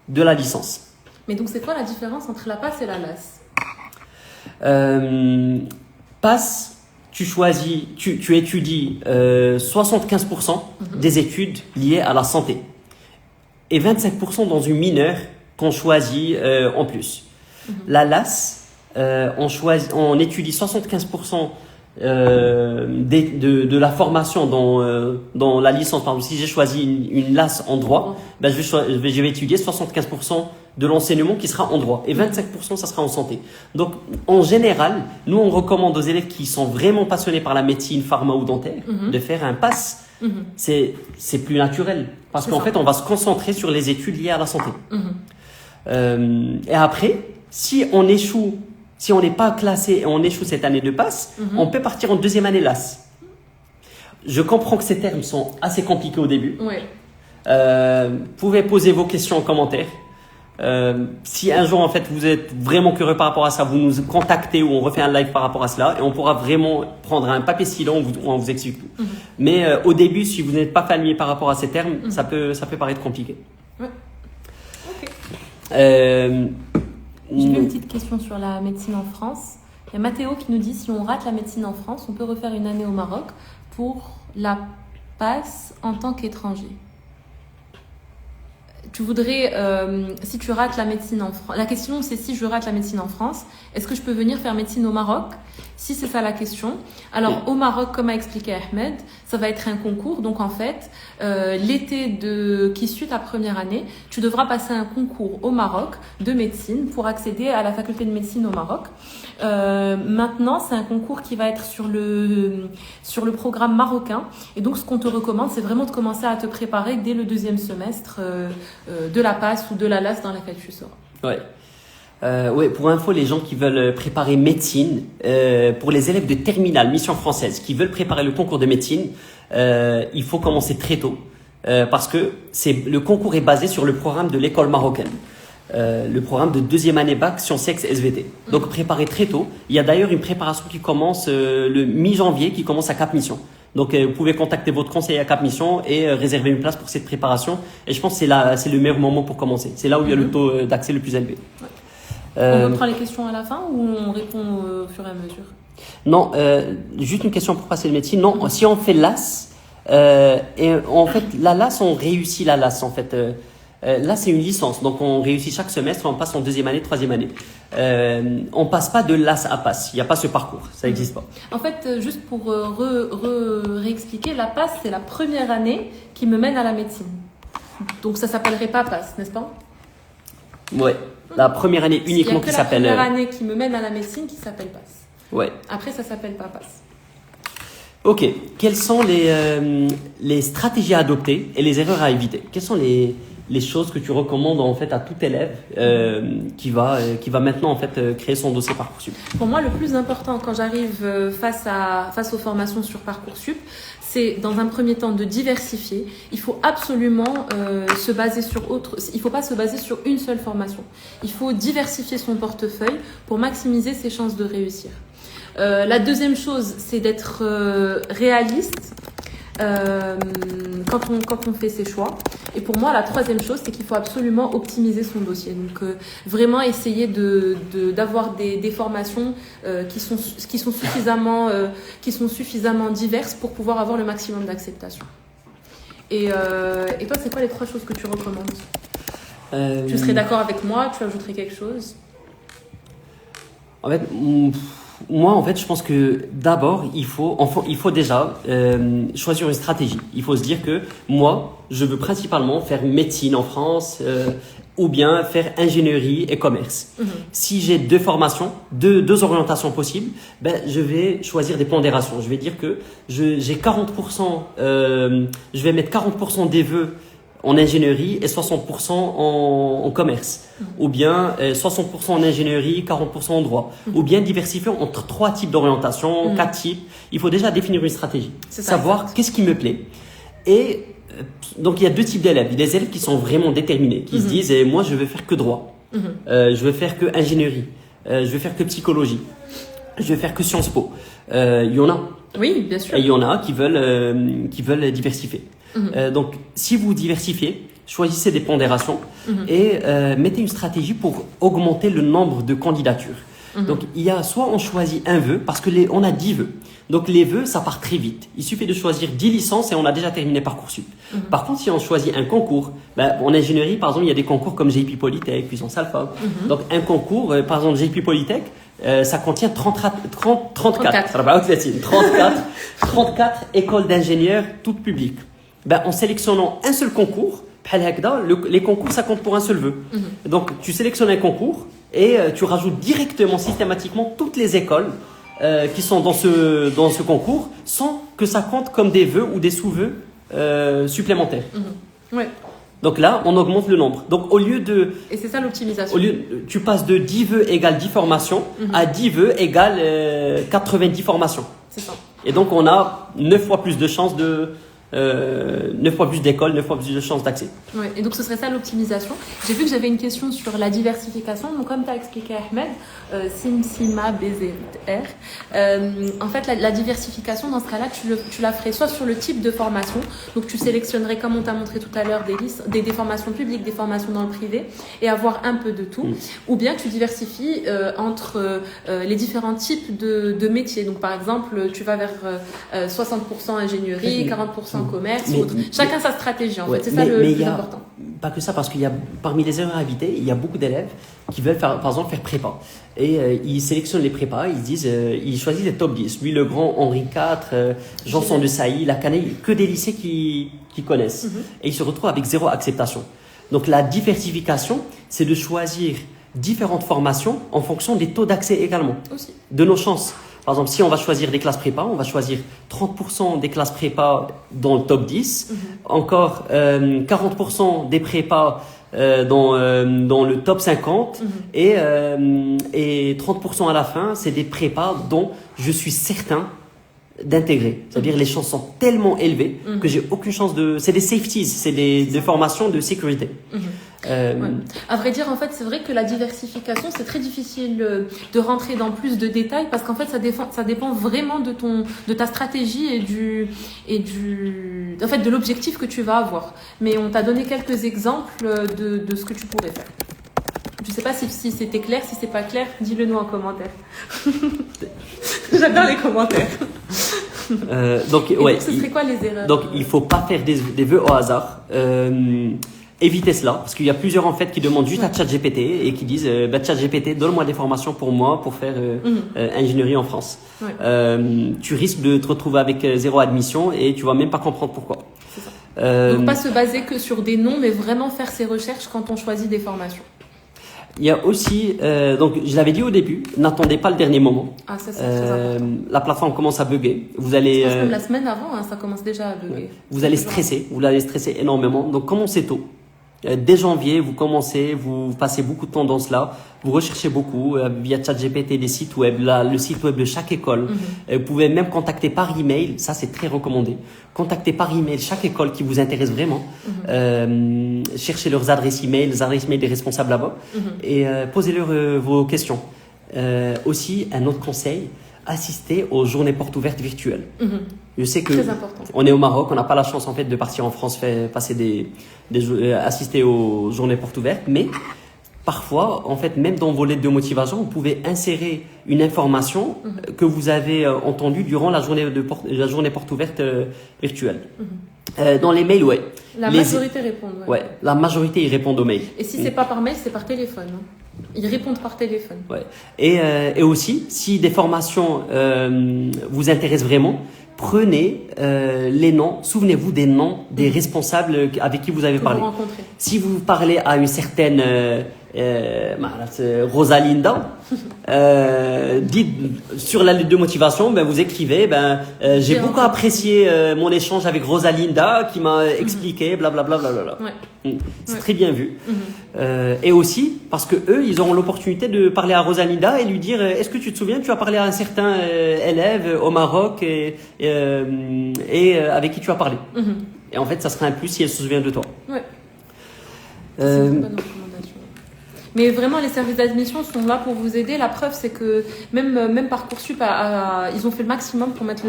Speaker 1: de la licence.
Speaker 2: Mais donc, c'est quoi la différence entre la PASS et la LAS?
Speaker 1: PASS, tu étudies 75% des études liées à la santé et 25% dans une mineure qu'on choisit en plus. La LAS, on étudie 75% de la formation dans la licence. Par exemple, si j'ai choisi une LAS en droit, ben je vais étudier 75% de l'enseignement qui sera en droit et 25% ça sera en santé. Donc en général, nous on recommande aux élèves qui sont vraiment passionnés par la médecine, pharma ou dentaire de faire un PASS. C'est plus naturel parce qu'en fait on va se concentrer sur les études liées à la santé. Et après, si on échoue, si on n'est pas classé et on échoue cette année de PASS, on peut partir en deuxième année LAS. Je comprends que ces termes sont assez compliqués au début. Vous pouvez poser vos questions en commentaire. Si un jour en fait vous êtes vraiment curieux par rapport à ça, vous nous contactez ou on refait un live par rapport à cela et on pourra vraiment prendre un papier stylo où on vous explique tout. Mais au début, si vous n'êtes pas familier par rapport à ces termes, ça peut paraître compliqué.
Speaker 2: J'ai une petite question sur la médecine en France. Il y a Mathéo qui nous dit si on rate la médecine en France, on peut refaire une année au Maroc pour la PASS en tant qu'étranger. Tu voudrais, si tu rates la médecine en France, la question c'est si je rate la médecine en France, est-ce que je peux venir faire médecine au Maroc? Si c'est ça la question. Alors au Maroc, comme a expliqué Ahmed, ça va être un concours. Donc en fait, l'été qui suit ta première année, tu devras passer un concours au Maroc de médecine pour accéder à la faculté de médecine au Maroc. Maintenant, c'est un concours qui va être sur le programme marocain. Et donc ce qu'on te recommande, c'est vraiment de commencer à te préparer dès le deuxième semestre de la PASS ou de la LAS dans laquelle tu seras.
Speaker 1: Ouais, pour info, les gens qui veulent préparer médecine, pour les élèves de terminale, mission française, qui veulent préparer le concours de médecine, il faut commencer très tôt, parce que le concours est basé sur le programme de l'école marocaine, le programme de deuxième année bac sciences ex SVT. Donc préparer très tôt. Il y a d'ailleurs une préparation qui commence le mi-janvier, qui commence à Cap Mission. Donc vous pouvez contacter votre conseiller à Cap Mission et réserver une place pour cette préparation. Et je pense que c'est le meilleur moment pour commencer. C'est là où il y a le taux d'accès le plus élevé.
Speaker 2: On reprend les questions à la fin ou on répond au fur et à mesure?
Speaker 1: Non, juste une question pour passer de médecine. Non, si on fait LAS, et en fait, la LAS, on réussit la LAS. En fait, là, c'est une licence. Donc, on réussit chaque semestre, on passe en deuxième année, troisième année. On passe pas de LAS à PASS. Il n'y a pas ce parcours. Ça n'existe pas.
Speaker 2: En fait, juste pour réexpliquer, la PASS, c'est la première année qui me mène à la médecine. Donc, ça s'appellerait pas PASS, n'est-ce pas?
Speaker 1: Ouais. La première année uniquement qui s'appelle...
Speaker 2: Il y a que la première année qui me mène à la médecine qui s'appelle PASS.
Speaker 1: Ouais.
Speaker 2: Après, ça s'appelle pas PASS.
Speaker 1: Ok. Quelles sont les stratégies à adopter et les erreurs à éviter? Quelles sont les choses que tu recommandes en fait à tout élève qui va maintenant en fait créer son dossier Parcoursup?
Speaker 2: Pour moi, le plus important quand j'arrive face aux formations sur Parcoursup, c'est dans un premier temps de diversifier. Il faut absolument se baser sur autre. Il faut pas se baser sur une seule formation. Il faut diversifier son portefeuille pour maximiser ses chances de réussir. La deuxième chose, c'est d'être réaliste quand on fait ses choix. Et pour moi, la troisième chose, c'est qu'il faut absolument optimiser son dossier. Donc, vraiment essayer d'avoir des formations qui sont suffisamment diverses pour pouvoir avoir le maximum d'acceptation. Et toi, c'est quoi les 3 choses que tu recommandes? Tu serais d'accord avec moi? Tu ajouterais quelque chose?
Speaker 1: En fait, moi, en fait, je pense que d'abord, il faut déjà choisir une stratégie. Il faut se dire que moi, je veux principalement faire médecine en France ou bien faire ingénierie et commerce. Si j'ai 2 formations, deux orientations possibles, ben, je vais choisir des pondérations. Je vais dire que j'ai 40%, je vais mettre 40% des vœux en ingénierie et 60% en commerce. Ou bien 60% en ingénierie, 40% en droit. Ou bien diversifier entre 3 types d'orientation, 4 types. Il faut déjà définir une stratégie. Savoir qu'est-ce qui me plaît. Et donc il y a 2 types d'élèves. Il y a des élèves qui sont vraiment déterminés, qui se disent moi je veux faire que droit, je veux faire que ingénierie, je veux faire que psychologie, je veux faire que Sciences Po. Il y en a.
Speaker 2: Oui, bien sûr.
Speaker 1: Et il y en a qui veulent diversifier. Donc, si vous diversifiez, choisissez des pondérations et mettez une stratégie pour augmenter le nombre de candidatures. Donc, il y a soit on choisit un vœu, parce que on a 10 vœux. Donc, les vœux, ça part très vite. Il suffit de choisir 10 licences et on a déjà terminé Parcoursup. Par contre, si on choisit un concours, en ingénierie, par exemple, il y a des concours comme JP Polytech, Puissance Alpha. Donc, un concours, par exemple, JP Polytech, ça contient 34 écoles d'ingénieurs, toutes publiques. En sélectionnant un seul concours, les concours, ça compte pour un seul vœu. Donc, tu sélectionnes un concours et tu rajoutes directement, systématiquement, toutes les écoles qui sont dans ce concours sans que ça compte comme des vœux ou des sous-vœux supplémentaires.
Speaker 2: Ouais.
Speaker 1: Donc là, on augmente le nombre. Donc,
Speaker 2: Et c'est ça l'optimisation.
Speaker 1: Tu passes de 10 vœux égale 10 formations à 10 vœux égale 90 formations.
Speaker 2: C'est ça.
Speaker 1: Et donc, on a 9 fois plus de chances 9 fois plus d'écoles, 9 fois plus de chances d'accès.
Speaker 2: Ouais, et donc ce serait ça l'optimisation. J'ai vu que j'avais une question sur la diversification. Donc comme tu as expliqué Ahmed, Simsima BZR, en fait la diversification dans ce cas-là, tu la ferais soit sur le type de formation. Donc tu sélectionnerais, comme on t'a montré tout à l'heure, des formations publiques, des formations dans le privé et avoir un peu de tout. Ou bien tu diversifies entre les différents types de métiers. Donc par exemple, tu vas vers 60% ingénierie, 40% commerce, chacun sa stratégie en fait, c'est ça le plus important.
Speaker 1: Pas que ça, parce qu'il y a parmi les erreurs à éviter, il y a beaucoup d'élèves qui veulent par exemple faire prépa et ils sélectionnent les prépas, ils choisissent les top 10, lui le grand Henri IV, Janson de Sailly, la Canaille, que des lycées qui connaissent et ils se retrouvent avec 0 acceptation. Donc la diversification, c'est de choisir différentes formations en fonction des taux d'accès également, aussi, de nos chances. Par exemple, si on va choisir des classes prépa, on va choisir 30% des classes prépa dans le top 10, encore 40% des prépas dans le top 50 et 30% à la fin, c'est des prépas dont je suis certain d'intégrer. C'est-à-dire les chances sont tellement élevées que j'ai aucune chance de... C'est des safeties, c'est des formations de sécurité.
Speaker 2: Ouais. À vrai dire, en fait, c'est vrai que la diversification, c'est très difficile de rentrer dans plus de détails parce qu'en fait, ça dépend vraiment de ta stratégie en fait, de l'objectif que tu vas avoir. Mais on t'a donné quelques exemples de ce que tu pourrais faire. Je sais pas si c'était clair, si c'est pas clair, dis-le nous en commentaire. J'adore les commentaires.
Speaker 1: Donc,
Speaker 2: ce serait quoi les erreurs?
Speaker 1: Donc, il faut pas faire des vœux au hasard. Évitez cela, parce qu'il y a plusieurs en fait qui demandent juste à ChatGPT et qui disent ChatGPT, donne-moi des formations pour moi pour faire ingénierie en France. Tu risques de te retrouver avec 0 admission et tu vas même pas comprendre pourquoi.
Speaker 2: C'est ça. Donc pas se baser que sur des noms, mais vraiment faire ses recherches quand on choisit des formations.
Speaker 1: Il y a aussi, donc je l'avais dit au début, n'attendez pas le dernier moment.
Speaker 2: Ah, ça c'est très important.
Speaker 1: La plateforme commence à bugger. Vous allez,
Speaker 2: Parce que même la semaine avant, hein, ça commence déjà à bugger.
Speaker 1: vous allez stresser, énormément. Donc commencez tôt. Dès janvier, vous commencez, vous passez beaucoup de temps dans cela, vous recherchez beaucoup via ChatGPT des sites web, le site web de chaque école. Vous pouvez même contacter par email, ça c'est très recommandé. Contactez par email chaque école qui vous intéresse vraiment. Cherchez leurs adresses email, les adresses email des responsables là-bas et posez-leur vos questions. Aussi, un autre conseil, assistez aux journées portes ouvertes virtuelles. Je sais que on est au Maroc, on n'a pas la chance en fait de partir en France, passer assister aux journées portes ouvertes, mais parfois, en fait, même dans vos lettres de motivation, vous pouvez insérer une information que vous avez entendue durant la journée porte ouverte virtuelle. Dans les mails, ouais.
Speaker 2: La majorité répondent.
Speaker 1: Ouais, la majorité ils répondent aux mails.
Speaker 2: Et si c'est pas par mail, c'est par téléphone. Hein. Ils répondent par téléphone.
Speaker 1: Ouais. Et aussi, si des formations vous intéressent vraiment, prenez les noms, souvenez-vous des noms des responsables avec qui vous avez parlé. Si vous parlez à une certaine Rosalinda, dites sur la lettre de motivation, vous écrivez, j'ai beaucoup apprécié mon échange avec Rosalinda qui m'a expliqué, blablabla. C'est très bien vu. Et aussi, parce que eux, ils auront l'opportunité de parler à Rosalinda et lui dire, est-ce que tu te souviens, tu as parlé à un certain élève au Maroc et avec qui tu as parlé. Et en fait, ça sera un plus si elle se souvient de toi.
Speaker 2: Ouais. C'est une bonne recommandation. Mais vraiment, les services d'admission sont là pour vous aider. La preuve, c'est que même Parcoursup, ils ont fait le maximum pour mettre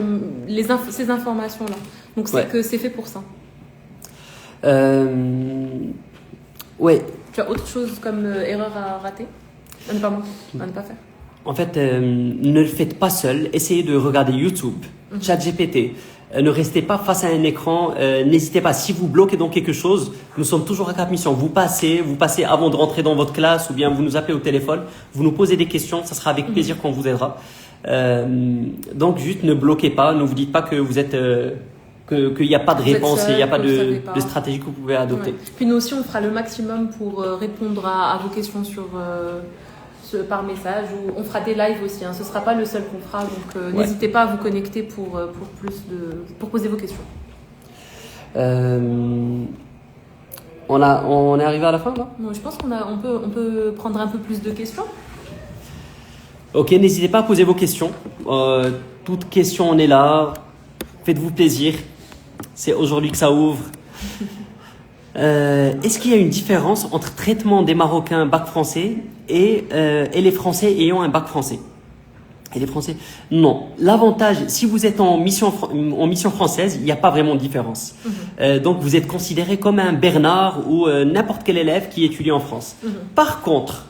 Speaker 2: ces informations-là. Donc, c'est que c'est fait pour ça.
Speaker 1: Ouais.
Speaker 2: Tu as autre chose comme erreur à rater, à ne pas faire.
Speaker 1: En fait, ne le faites pas seul. Essayez de regarder YouTube, ChatGPT. Ne restez pas face à un écran. N'hésitez pas. Si vous bloquez dans quelque chose, nous sommes toujours à Cap Mission. Vous passez avant de rentrer dans votre classe ou bien vous nous appelez au téléphone. Vous nous posez des questions. Ça sera avec plaisir qu'on vous aidera. Donc, juste ne bloquez pas. Ne vous dites pas que vous êtes... qu'il n'y a pas de réponse, il n'y a pas de stratégie que vous pouvez adopter.
Speaker 2: Puis nous aussi, on fera le maximum pour répondre à vos questions par message, ou on fera des lives aussi. Hein. Ce ne sera pas le seul qu'on fera, donc n'hésitez pas à vous connecter pour poser vos questions.
Speaker 1: On est arrivé à la fin là ?
Speaker 2: Non, je pense on peut prendre un peu plus de questions.
Speaker 1: Ok, n'hésitez pas à poser vos questions. Toute question, on est là. Faites-vous plaisir. C'est aujourd'hui que ça ouvre. Est-ce qu'il y a une différence entre traitement des Marocains bac français et les Français ayant un bac français? Et les Français? Non. L'avantage, si vous êtes en mission française, il n'y a pas vraiment de différence. Donc, vous êtes considéré comme un Bernard ou n'importe quel élève qui étudie en France. Par contre,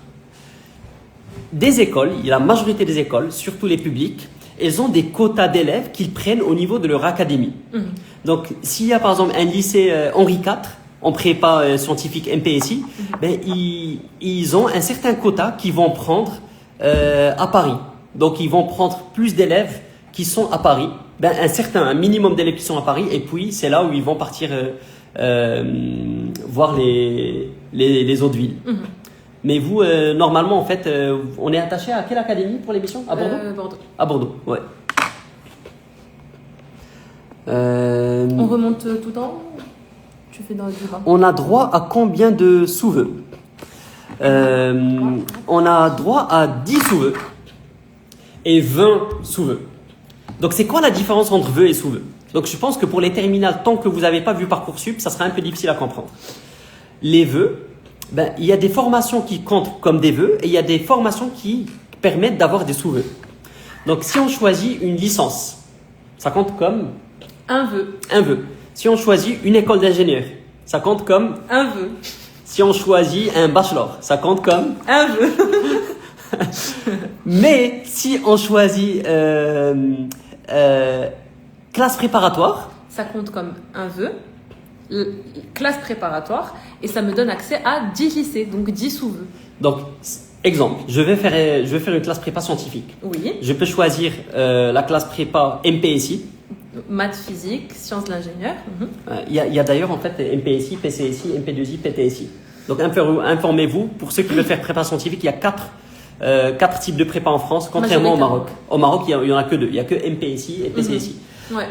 Speaker 1: la majorité des écoles, surtout les publics, elles ont des quotas d'élèves qu'ils prennent au niveau de leur académie. Donc, s'il y a par exemple un lycée Henri IV, en prépa scientifique MPSI, ils ont un certain quota qu'ils vont prendre à Paris. Donc, ils vont prendre plus d'élèves qui sont à Paris, un minimum d'élèves qui sont à Paris, et puis c'est là où ils vont partir voir les autres villes. Mais vous, normalement, en fait, on est attaché à quelle académie pour l'émission? À Bordeaux?
Speaker 2: Bordeaux.
Speaker 1: À Bordeaux, ouais.
Speaker 2: On remonte tout en haut? Tu fais dans le bas.
Speaker 1: On a droit à combien de sous-vœux? On a droit à 10 sous-vœux et 20 sous-vœux. Donc, c'est quoi la différence entre vœux et sous-vœux? Donc, je pense que pour les terminales, tant que vous n'avez pas vu Parcoursup, ça sera un peu difficile à comprendre. Les vœux, il y a des formations qui comptent comme des vœux et il y a des formations qui permettent d'avoir des sous-vœux. Donc, si on choisit une licence, ça compte comme
Speaker 2: un vœu.
Speaker 1: Un vœu. Si on choisit une école d'ingénieur, ça compte comme
Speaker 2: un vœu.
Speaker 1: Si on choisit un bachelor, ça compte comme
Speaker 2: un vœu.
Speaker 1: Mais si on choisit classe préparatoire,
Speaker 2: ça compte comme un vœu. Classe préparatoire, et ça me donne accès à 10 lycées, donc 10 sous-vœux.
Speaker 1: Donc, exemple, je vais faire une classe prépa scientifique.
Speaker 2: Oui.
Speaker 1: Je peux choisir la classe prépa MPSI.
Speaker 2: Maths, physique, sciences de l'ingénieur.
Speaker 1: Il y a d'ailleurs en fait MPSI, PCSI, MP2I, PTSI. Donc informez-vous. Pour ceux qui veulent faire prépa scientifique, il y a quatre types de prépa en France, contrairement au Maroc. Au Maroc, il y en a que deux. Il y a que MPSI et PCSI.
Speaker 2: Ouais.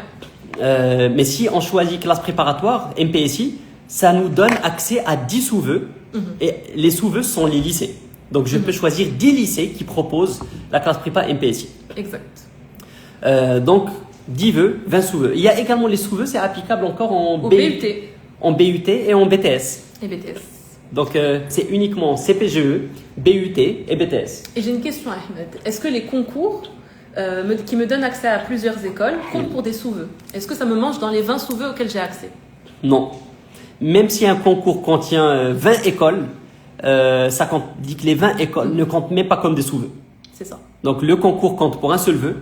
Speaker 1: Mais si on choisit classe préparatoire, MPSI, ça nous donne accès à 10 sous-vœux. Et les sous-vœux sont les lycées. Donc je peux choisir 10 lycées qui proposent la classe prépa MPSI.
Speaker 2: Exact.
Speaker 1: Donc 10 vœux, 20 sous-vœux. Il y a également les sous-vœux, c'est applicable encore en
Speaker 2: BUT.
Speaker 1: En BUT et en BTS.
Speaker 2: Et BTS.
Speaker 1: Donc c'est uniquement CPGE, BUT et BTS.
Speaker 2: Et j'ai une question, Ahmed. Est-ce que les concours qui me donnent accès à plusieurs écoles comptent pour des sous-vœux? Est-ce que ça me mange dans les 20 sous-vœux auxquels j'ai accès?
Speaker 1: Non. Même si un concours contient 20 écoles, ça dit que les 20 écoles ne comptent même pas comme des sous-vœux.
Speaker 2: C'est ça.
Speaker 1: Donc le concours compte pour un seul vœu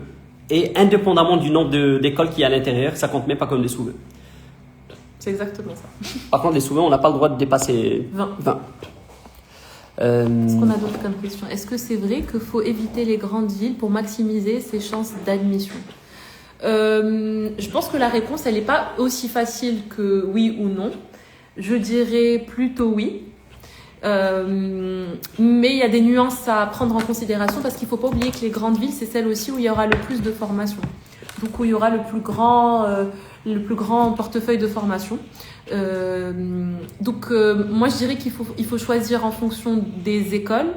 Speaker 1: et indépendamment du nombre d'écoles qu'il y a à l'intérieur, ça compte même pas comme des sous-vœux.
Speaker 2: C'est exactement ça.
Speaker 1: Par contre, les sous-vœux, on n'a pas le droit de dépasser 20.
Speaker 2: Est-ce qu'on a d'autres comme question? Est-ce que c'est vrai qu'il faut éviter les grandes villes pour maximiser ses chances d'admission? Je pense que la réponse, elle n'est pas aussi facile que oui ou non. Je dirais plutôt oui. Mais il y a des nuances à prendre en considération parce qu'il ne faut pas oublier que les grandes villes, c'est celles aussi où il y aura le plus de formation. Donc où il y aura le plus grand portefeuille de formation. Moi je dirais qu'il faut choisir en fonction des écoles,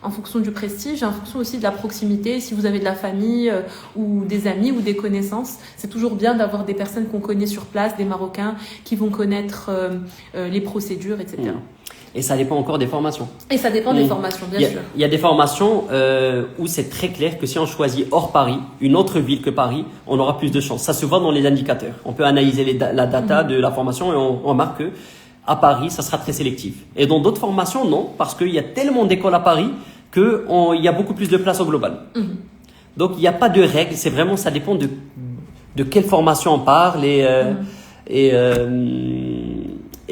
Speaker 2: en fonction du prestige, en fonction aussi de la proximité. Si vous avez de la famille ou des amis ou des connaissances, c'est toujours bien d'avoir des personnes qu'on connaît sur place, des Marocains qui vont connaître les procédures, etc.
Speaker 1: Et ça dépend encore des formations.
Speaker 2: Et ça dépend des formations, bien sûr.
Speaker 1: Il y a des formations où c'est très clair que si on choisit hors Paris, une autre ville que Paris, on aura plus de chance. Ça se voit dans les indicateurs. On peut analyser la data de la formation et on remarque que à Paris, ça sera très sélectif. Et dans d'autres formations, non, parce qu'il y a tellement d'écoles à Paris qu'il y a beaucoup plus de places au global. Donc, il n'y a pas de règle. C'est vraiment, ça dépend de quelle formation on parle et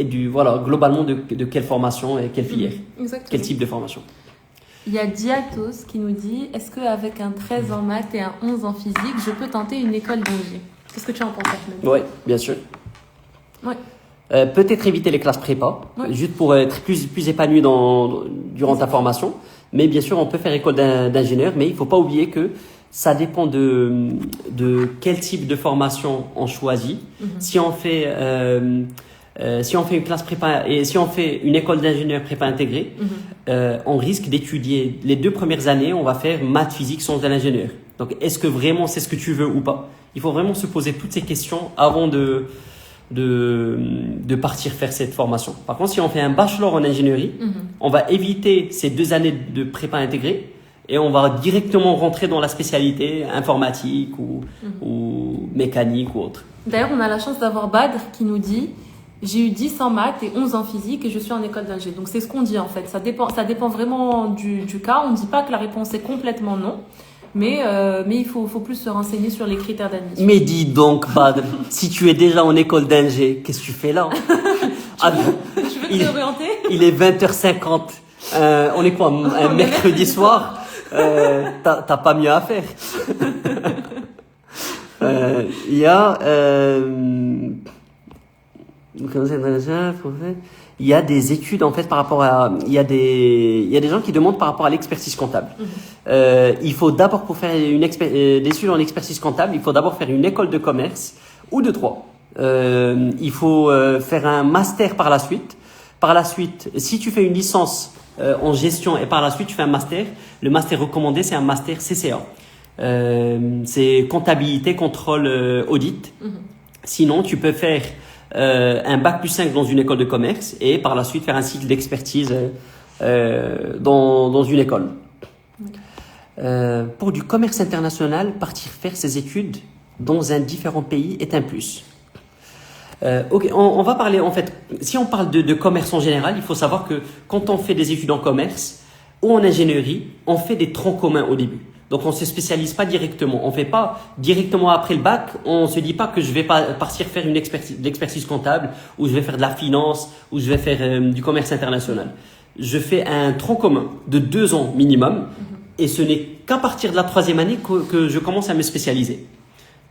Speaker 1: globalement de quelle formation et quelle filière.
Speaker 2: Exactement.
Speaker 1: Quel type de formation.
Speaker 2: Il y a Diatos qui nous dit « Est-ce qu'avec un 13 en maths et un 11 en physique, je peux tenter une école d'ingé ?» Qu'est-ce que tu en penses, Ahmed?
Speaker 1: Oui, bien sûr.
Speaker 2: Ouais.
Speaker 1: Peut-être éviter les classes prépa, juste pour être plus épanoui durant ta formation. Mais bien sûr, on peut faire école d'ingénieur, mais il ne faut pas oublier que ça dépend de quel type de formation on choisit. Si on fait une classe prépa et si on fait une école d'ingénieur prépa intégrée, on risque d'étudier les 2 premières années, on va faire maths, physique, sciences de l'ingénieur. Donc, est-ce que vraiment c'est ce que tu veux ou pas? Il faut vraiment se poser toutes ces questions avant de partir faire cette formation. Par contre, si on fait un bachelor en ingénierie, on va éviter ces 2 années de prépa intégrée et on va directement rentrer dans la spécialité informatique ou mécanique ou autre.
Speaker 2: D'ailleurs, on a la chance d'avoir Badr qui nous dit « J'ai eu 10 en maths et 11 en physique et je suis en école d'ingé. » Donc, c'est ce qu'on dit en fait. Ça dépend vraiment du cas. On ne dit pas que la réponse est complètement non. Mais il faut plus se renseigner sur les critères d'admission.
Speaker 1: Mais dis donc, Badr, si tu es déjà en école d'ingé, qu'est-ce que tu fais là?
Speaker 2: Je veux t'orienter.
Speaker 1: Il est 20h50. On est quoi, un mercredi soir? T'as pas mieux à faire. Il y a des études en fait par rapport à il y a des gens qui demandent par rapport à l'expertise comptable. Il faut d'abord pour faire des études en expertise comptable, il faut d'abord faire une école de commerce ou de droit. Il faut faire un master par la suite. Par la suite, si tu fais une licence en gestion et par la suite tu fais un master, le master recommandé c'est un master CCA. C'est comptabilité, contrôle, audit. Sinon, tu peux faire un bac plus 5 dans une école de commerce et par la suite faire un cycle d'expertise dans une école. Pour du commerce international, partir faire ses études dans un différent pays est un plus. On va parler en fait, si on parle de commerce en général, il faut savoir que quand on fait des études en commerce ou en ingénierie, on fait des troncs communs au début. Donc, on se spécialise pas directement. On fait pas directement après le bac. On se dit pas que je vais pas partir faire de l'expertise comptable ou je vais faire de la finance ou je vais faire du commerce international. Je fais un tronc commun de 2 ans minimum et ce n'est qu'à partir de la 3e année que je commence à me spécialiser.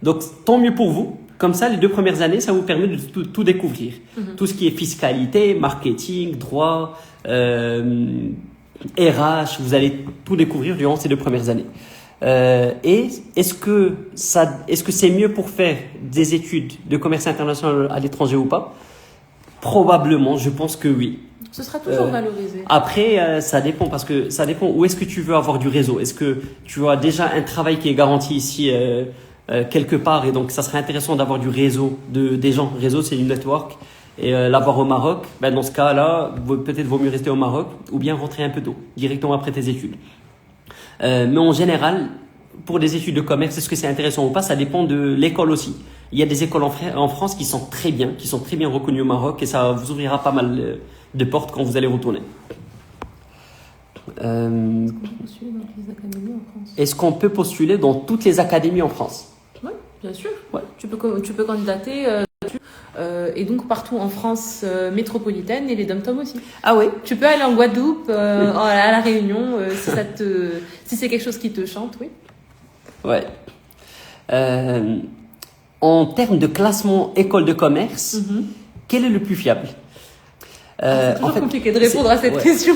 Speaker 1: Donc, tant mieux pour vous. Comme ça, les 2 premières années, ça vous permet de tout découvrir. Tout ce qui est fiscalité, marketing, droit, RH, vous allez tout découvrir durant ces 2 premières années. Et est-ce que c'est mieux pour faire des études de commerce international à l'étranger ou pas? Probablement, je pense que oui.
Speaker 2: Ce sera toujours valorisé.
Speaker 1: Après, ça dépend parce que ça dépend où est-ce que tu veux avoir du réseau. Est-ce que tu as déjà un travail qui est garanti ici quelque part et donc ça serait intéressant d'avoir du réseau des gens. Réseau, c'est du network et l'avoir au Maroc. Ben dans ce cas-là, peut-être vaut mieux rester au Maroc ou bien rentrer un peu tôt, directement après tes études. Mais en général, pour des études de commerce, est-ce que c'est intéressant ou pas? Ça dépend de l'école aussi. Il y a des écoles en France qui sont très bien reconnues au Maroc et ça vous ouvrira pas mal de portes quand vous allez retourner. Est-ce qu'on peut postuler dans toutes les académies en France?
Speaker 2: Oui, bien sûr.
Speaker 1: Ouais.
Speaker 2: Tu peux candidater et donc partout en France métropolitaine et les dom-tom aussi.
Speaker 1: Ah oui.
Speaker 2: Tu peux aller en Guadeloupe, à La Réunion, si c'est quelque chose qui te chante, oui.
Speaker 1: Ouais. En termes de classement école de commerce, quel est le plus fiable?
Speaker 2: C'est toujours compliqué de répondre à cette question.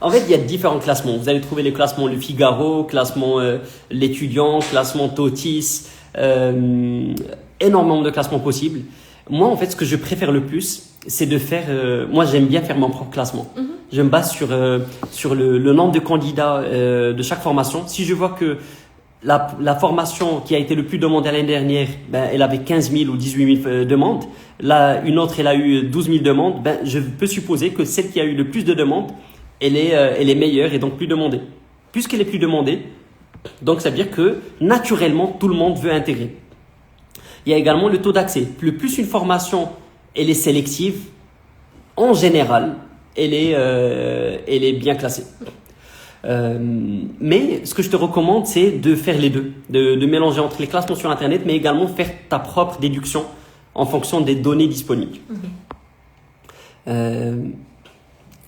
Speaker 1: En fait, il y a différents classements. Vous allez trouver les classements Le Figaro, classement l'étudiant, classement Totis, énormément de classements possibles. Moi, en fait, ce que je préfère le plus, c'est de faire... moi, j'aime bien faire mon propre classement. Je me base sur le nombre de candidats de chaque formation. Si je vois que la formation qui a été le plus demandée l'année dernière, elle avait 15 000 ou 18 000 demandes. Là, une autre, elle a eu 12 000 demandes. Je peux supposer que celle qui a eu le plus de demandes, elle est meilleure et donc plus demandée. Puisqu'elle est plus demandée, donc ça veut dire que naturellement, tout le monde veut intégrer. Il y a également le taux d'accès. Plus une formation, elle est sélective, en général, elle est bien classée. Mais ce que je te recommande, c'est de faire les deux, de mélanger entre les classements sur Internet, mais également faire ta propre déduction en fonction des données disponibles.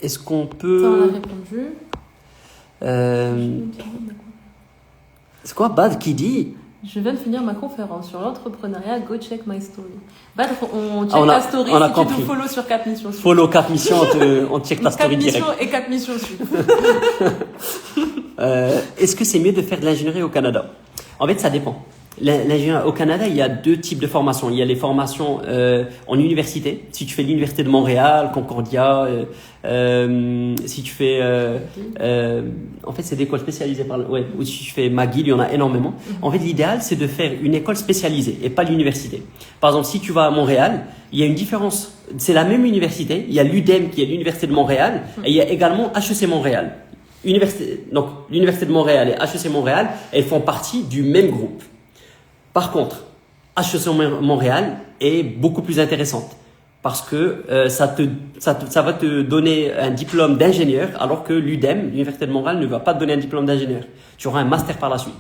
Speaker 1: Est-ce qu'on peut...
Speaker 2: Ça, on a répondu.
Speaker 1: C'est quoi Bad qui dit?
Speaker 2: Je viens de finir ma conférence sur l'entrepreneuriat. Go check my story. Badr, on check ta story si tu nous follow sur 4 missions.
Speaker 1: Follow 4 missions, on check ta story direct.
Speaker 2: 4 missions et 4 missions suite.
Speaker 1: Est-ce que c'est mieux de faire de l'ingénierie au Canada? En fait, ça dépend. L'ingénierie au Canada, il y a 2 types de formations. Il y a les formations en université. Si tu fais l'université de Montréal, Concordia, si tu fais... en fait, c'est des écoles spécialisées. Ou si tu fais McGill, il y en a énormément. En fait, l'idéal, c'est de faire une école spécialisée et pas l'université. Par exemple, si tu vas à Montréal, il y a une différence. C'est la même université. Il y a l'UDEM qui est l'université de Montréal et il y a également HEC Montréal. Donc, l'université de Montréal et HEC Montréal, elles font partie du même groupe. Par contre, HEC Montréal est beaucoup plus intéressante parce que ça va te donner un diplôme d'ingénieur alors que l'UDEM, l'Université de Montréal, ne va pas te donner un diplôme d'ingénieur. Tu auras un master par la suite.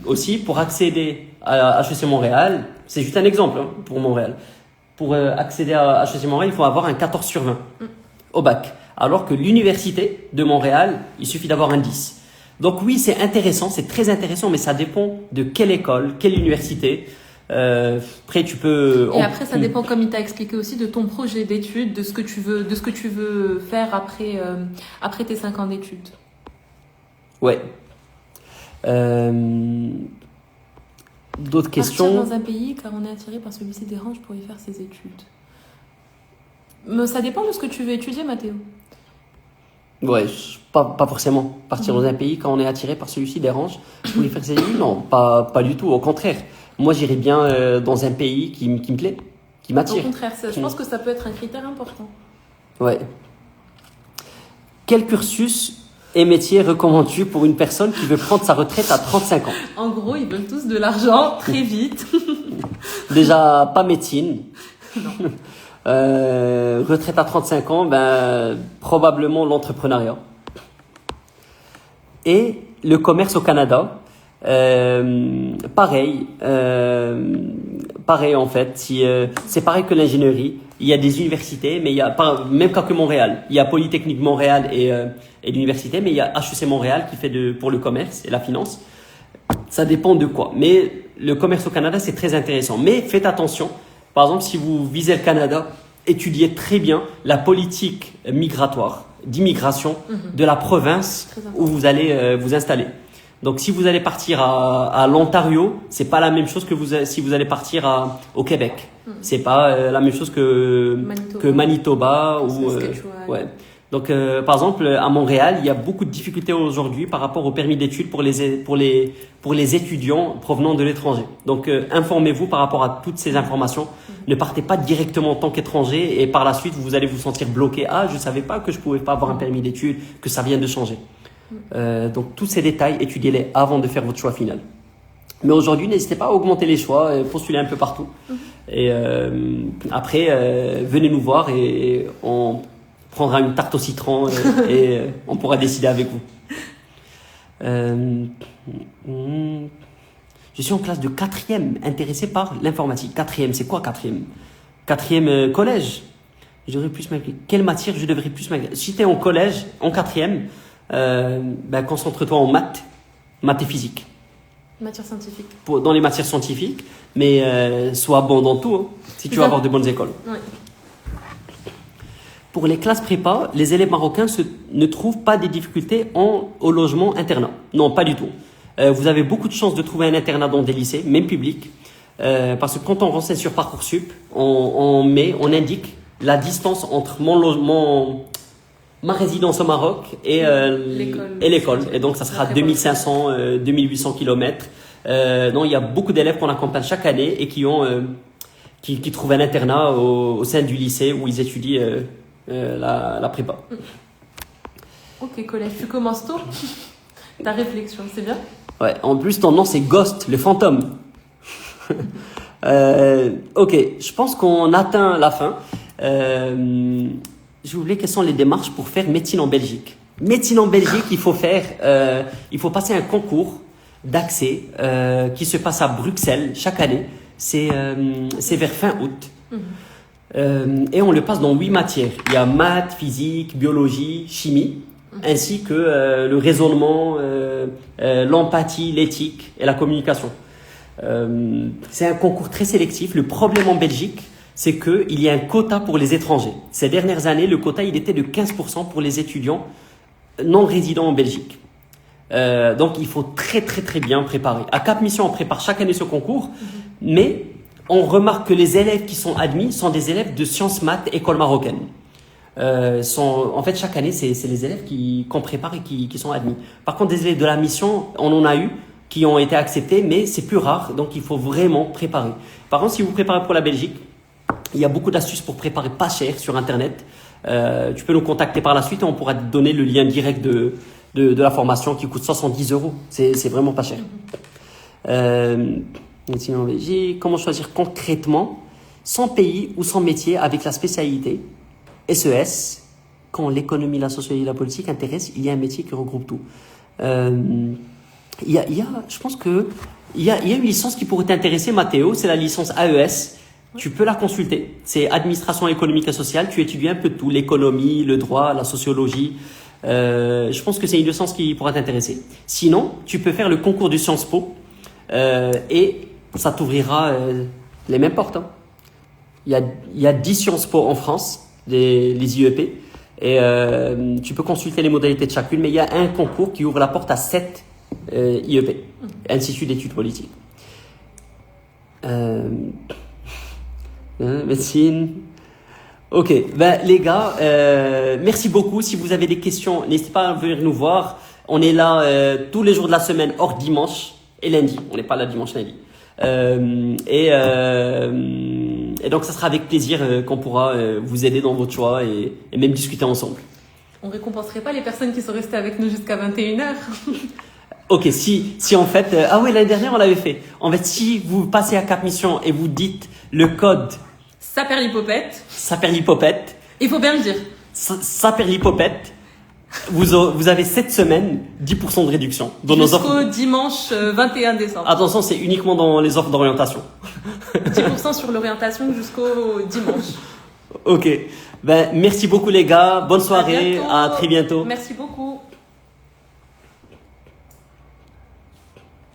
Speaker 1: Aussi, pour accéder à HEC Montréal, c'est juste un exemple pour Montréal. Pour accéder à HEC Montréal, il faut avoir un 14 sur 20 au bac. Alors que l'Université de Montréal, il suffit d'avoir un 10. Donc oui, c'est intéressant, c'est très intéressant, mais ça dépend de quelle école, quelle université. Après, tu peux...
Speaker 2: Et après, ça dépend, comme il t'a expliqué aussi, de ton projet d'études, de ce que tu veux faire après tes 5 ans d'études.
Speaker 1: Ouais. D'autres questions?
Speaker 2: Partir dans un pays car on est attiré par celui-ci dérange pour y faire ses études. Mais ça dépend de ce que tu veux étudier, Mathéo.
Speaker 1: Ouais, pas forcément. Partir dans un pays quand on est attiré par celui-ci dérange pour y faire ses études? Non, pas du tout. Au contraire. Moi, j'irais bien dans un pays qui me plaît, qui m'attire.
Speaker 2: Au contraire, je pense que ça peut être un critère important.
Speaker 1: Ouais. Quel cursus et métier recommandes-tu pour une personne qui veut prendre sa retraite à 35 ans?
Speaker 2: En gros, ils veulent tous de l'argent très vite.
Speaker 1: Déjà, pas médecine.
Speaker 2: Non.
Speaker 1: Retraite à 35 ans, probablement l'entrepreneuriat. Et le commerce au Canada, pareil en fait. C'est pareil que l'ingénierie. Il y a des universités, mais il y a même pas que Montréal. Il y a Polytechnique Montréal et l'université, mais il y a HEC Montréal qui fait pour le commerce et la finance. Ça dépend de quoi. Mais le commerce au Canada, c'est très intéressant. Mais faites attention. Par exemple, si vous visez le Canada, étudiez très bien la politique migratoire, d'immigration de la province où vous allez vous installer. Donc, si vous allez partir à l'Ontario, c'est pas la même chose que si vous allez partir au Québec. C'est pas la même chose que Manitoba ou ouais. Donc, par exemple, à Montréal, il y a beaucoup de difficultés aujourd'hui par rapport au permis d'études pour les étudiants provenant de l'étranger. Donc, informez-vous par rapport à toutes ces informations. Ne partez pas directement en tant qu'étranger et par la suite, vous allez vous sentir bloqué. Ah, je savais pas que je pouvais pas avoir un permis d'études, que ça vient de changer. Donc, tous ces détails, étudiez-les avant de faire votre choix final. Mais aujourd'hui, n'hésitez pas à augmenter les choix, postulez un peu partout. Et après, venez nous voir et on prendra une tarte au citron et on pourra décider avec vous. Je suis en classe de 4e, intéressé par l'informatique. 4e, c'est quoi 4e? 4e collège. Je devrais plus m'impliquer. Quelle matière je devrais plus m'impliquer? Si tu es en collège, en 4e, concentre-toi en maths et physique.
Speaker 2: Matière scientifique.
Speaker 1: Dans les matières scientifiques, mais sois bon dans tout, hein, si tu veux avoir de bonnes écoles.
Speaker 2: Oui.
Speaker 1: Pour les classes prépa, les élèves marocains ne trouvent pas des difficultés au logement internat. Non, pas du tout. Vous avez beaucoup de chances de trouver un internat dans des lycées, même publics, parce que quand on renseigne sur Parcoursup, on indique la distance entre ma résidence au Maroc et l'école. Et donc, ça sera 2500, 2800 kilomètres. Non, il y a beaucoup d'élèves qu'on accompagne chaque année et qui trouvent un internat au sein du lycée où ils étudient la prépa.
Speaker 2: Ok, collège, tu commences tôt. Ta réflexion, c'est bien.
Speaker 1: Ouais, en plus, ton nom, c'est Ghost, le fantôme. Ok, je pense qu'on atteint la fin. Je voulais quelles sont les démarches pour faire médecine en Belgique. Médecine en Belgique, il faut passer un concours d'accès qui se passe à Bruxelles chaque année. C'est vers fin août. Et on le passe dans 8 matières. Il y a maths, physique, biologie, chimie, ainsi que le raisonnement, l'empathie, l'éthique et la communication. C'est un concours très sélectif. Le problème en Belgique, c'est qu'il y a un quota pour les étrangers. Ces dernières années, le quota il était de 15% pour les étudiants non résidents en Belgique. Donc, il faut très, très, très bien préparer. À Cap Mission, on prépare chaque année ce concours, mais on remarque que les élèves qui sont admis sont des élèves de sciences maths école marocaine. En fait, chaque année, c'est les élèves qu'on prépare et qui sont admis. Par contre, des élèves de la mission, on en a eu qui ont été acceptés, mais c'est plus rare, donc il faut vraiment préparer. Par contre, si vous préparez pour la Belgique, il y a beaucoup d'astuces pour préparer pas cher sur Internet. Tu peux nous contacter par la suite et on pourra te donner le lien direct de la formation qui coûte 70 €. C'est vraiment pas cher. Médecine en Belgique. Comment choisir concrètement son pays ou son métier avec la spécialité SES? Quand l'économie, la sociologie et la politique intéressent, il y a un métier qui regroupe tout. Je pense que il y a une licence qui pourrait t'intéresser, Mathéo. C'est la licence AES. Tu peux la consulter. C'est administration économique et sociale. Tu étudies un peu de tout, l'économie, le droit, la sociologie. Je pense que c'est une licence qui pourra t'intéresser. Sinon, tu peux faire le concours du Sciences Po et ça t'ouvrira les mêmes portes. Hein. Il y a 10 Sciences Po en France, les IEP, et tu peux consulter les modalités de chacune, mais il y a un concours qui ouvre la porte à 7 IEP, Institut d'études politiques. Médecine. Ok, les gars, merci beaucoup. Si vous avez des questions, n'hésitez pas à venir nous voir. On est là tous les jours de la semaine, hors dimanche et lundi. On n'est pas là dimanche, lundi. Et donc, ça sera avec plaisir qu'on pourra vous aider dans votre choix et même discuter ensemble.
Speaker 2: On récompenserait pas les personnes qui sont restées avec nous jusqu'à 21h.
Speaker 1: Ok, si en fait... ah oui, l'année dernière, on l'avait fait. En fait, si vous passez à Cap Mission et vous dites le code... Saperlipopette.
Speaker 2: Il faut bien le dire.
Speaker 1: Saperlipopette. Vous avez cette semaine 10% de réduction. Dans
Speaker 2: Jusqu'au
Speaker 1: nos offres.
Speaker 2: dimanche 21 décembre.
Speaker 1: Attention, c'est uniquement dans les offres d'orientation.
Speaker 2: 10% sur l'orientation jusqu'au dimanche.
Speaker 1: Ok. Merci beaucoup les gars. Bonne soirée. À très bientôt.
Speaker 2: Merci beaucoup.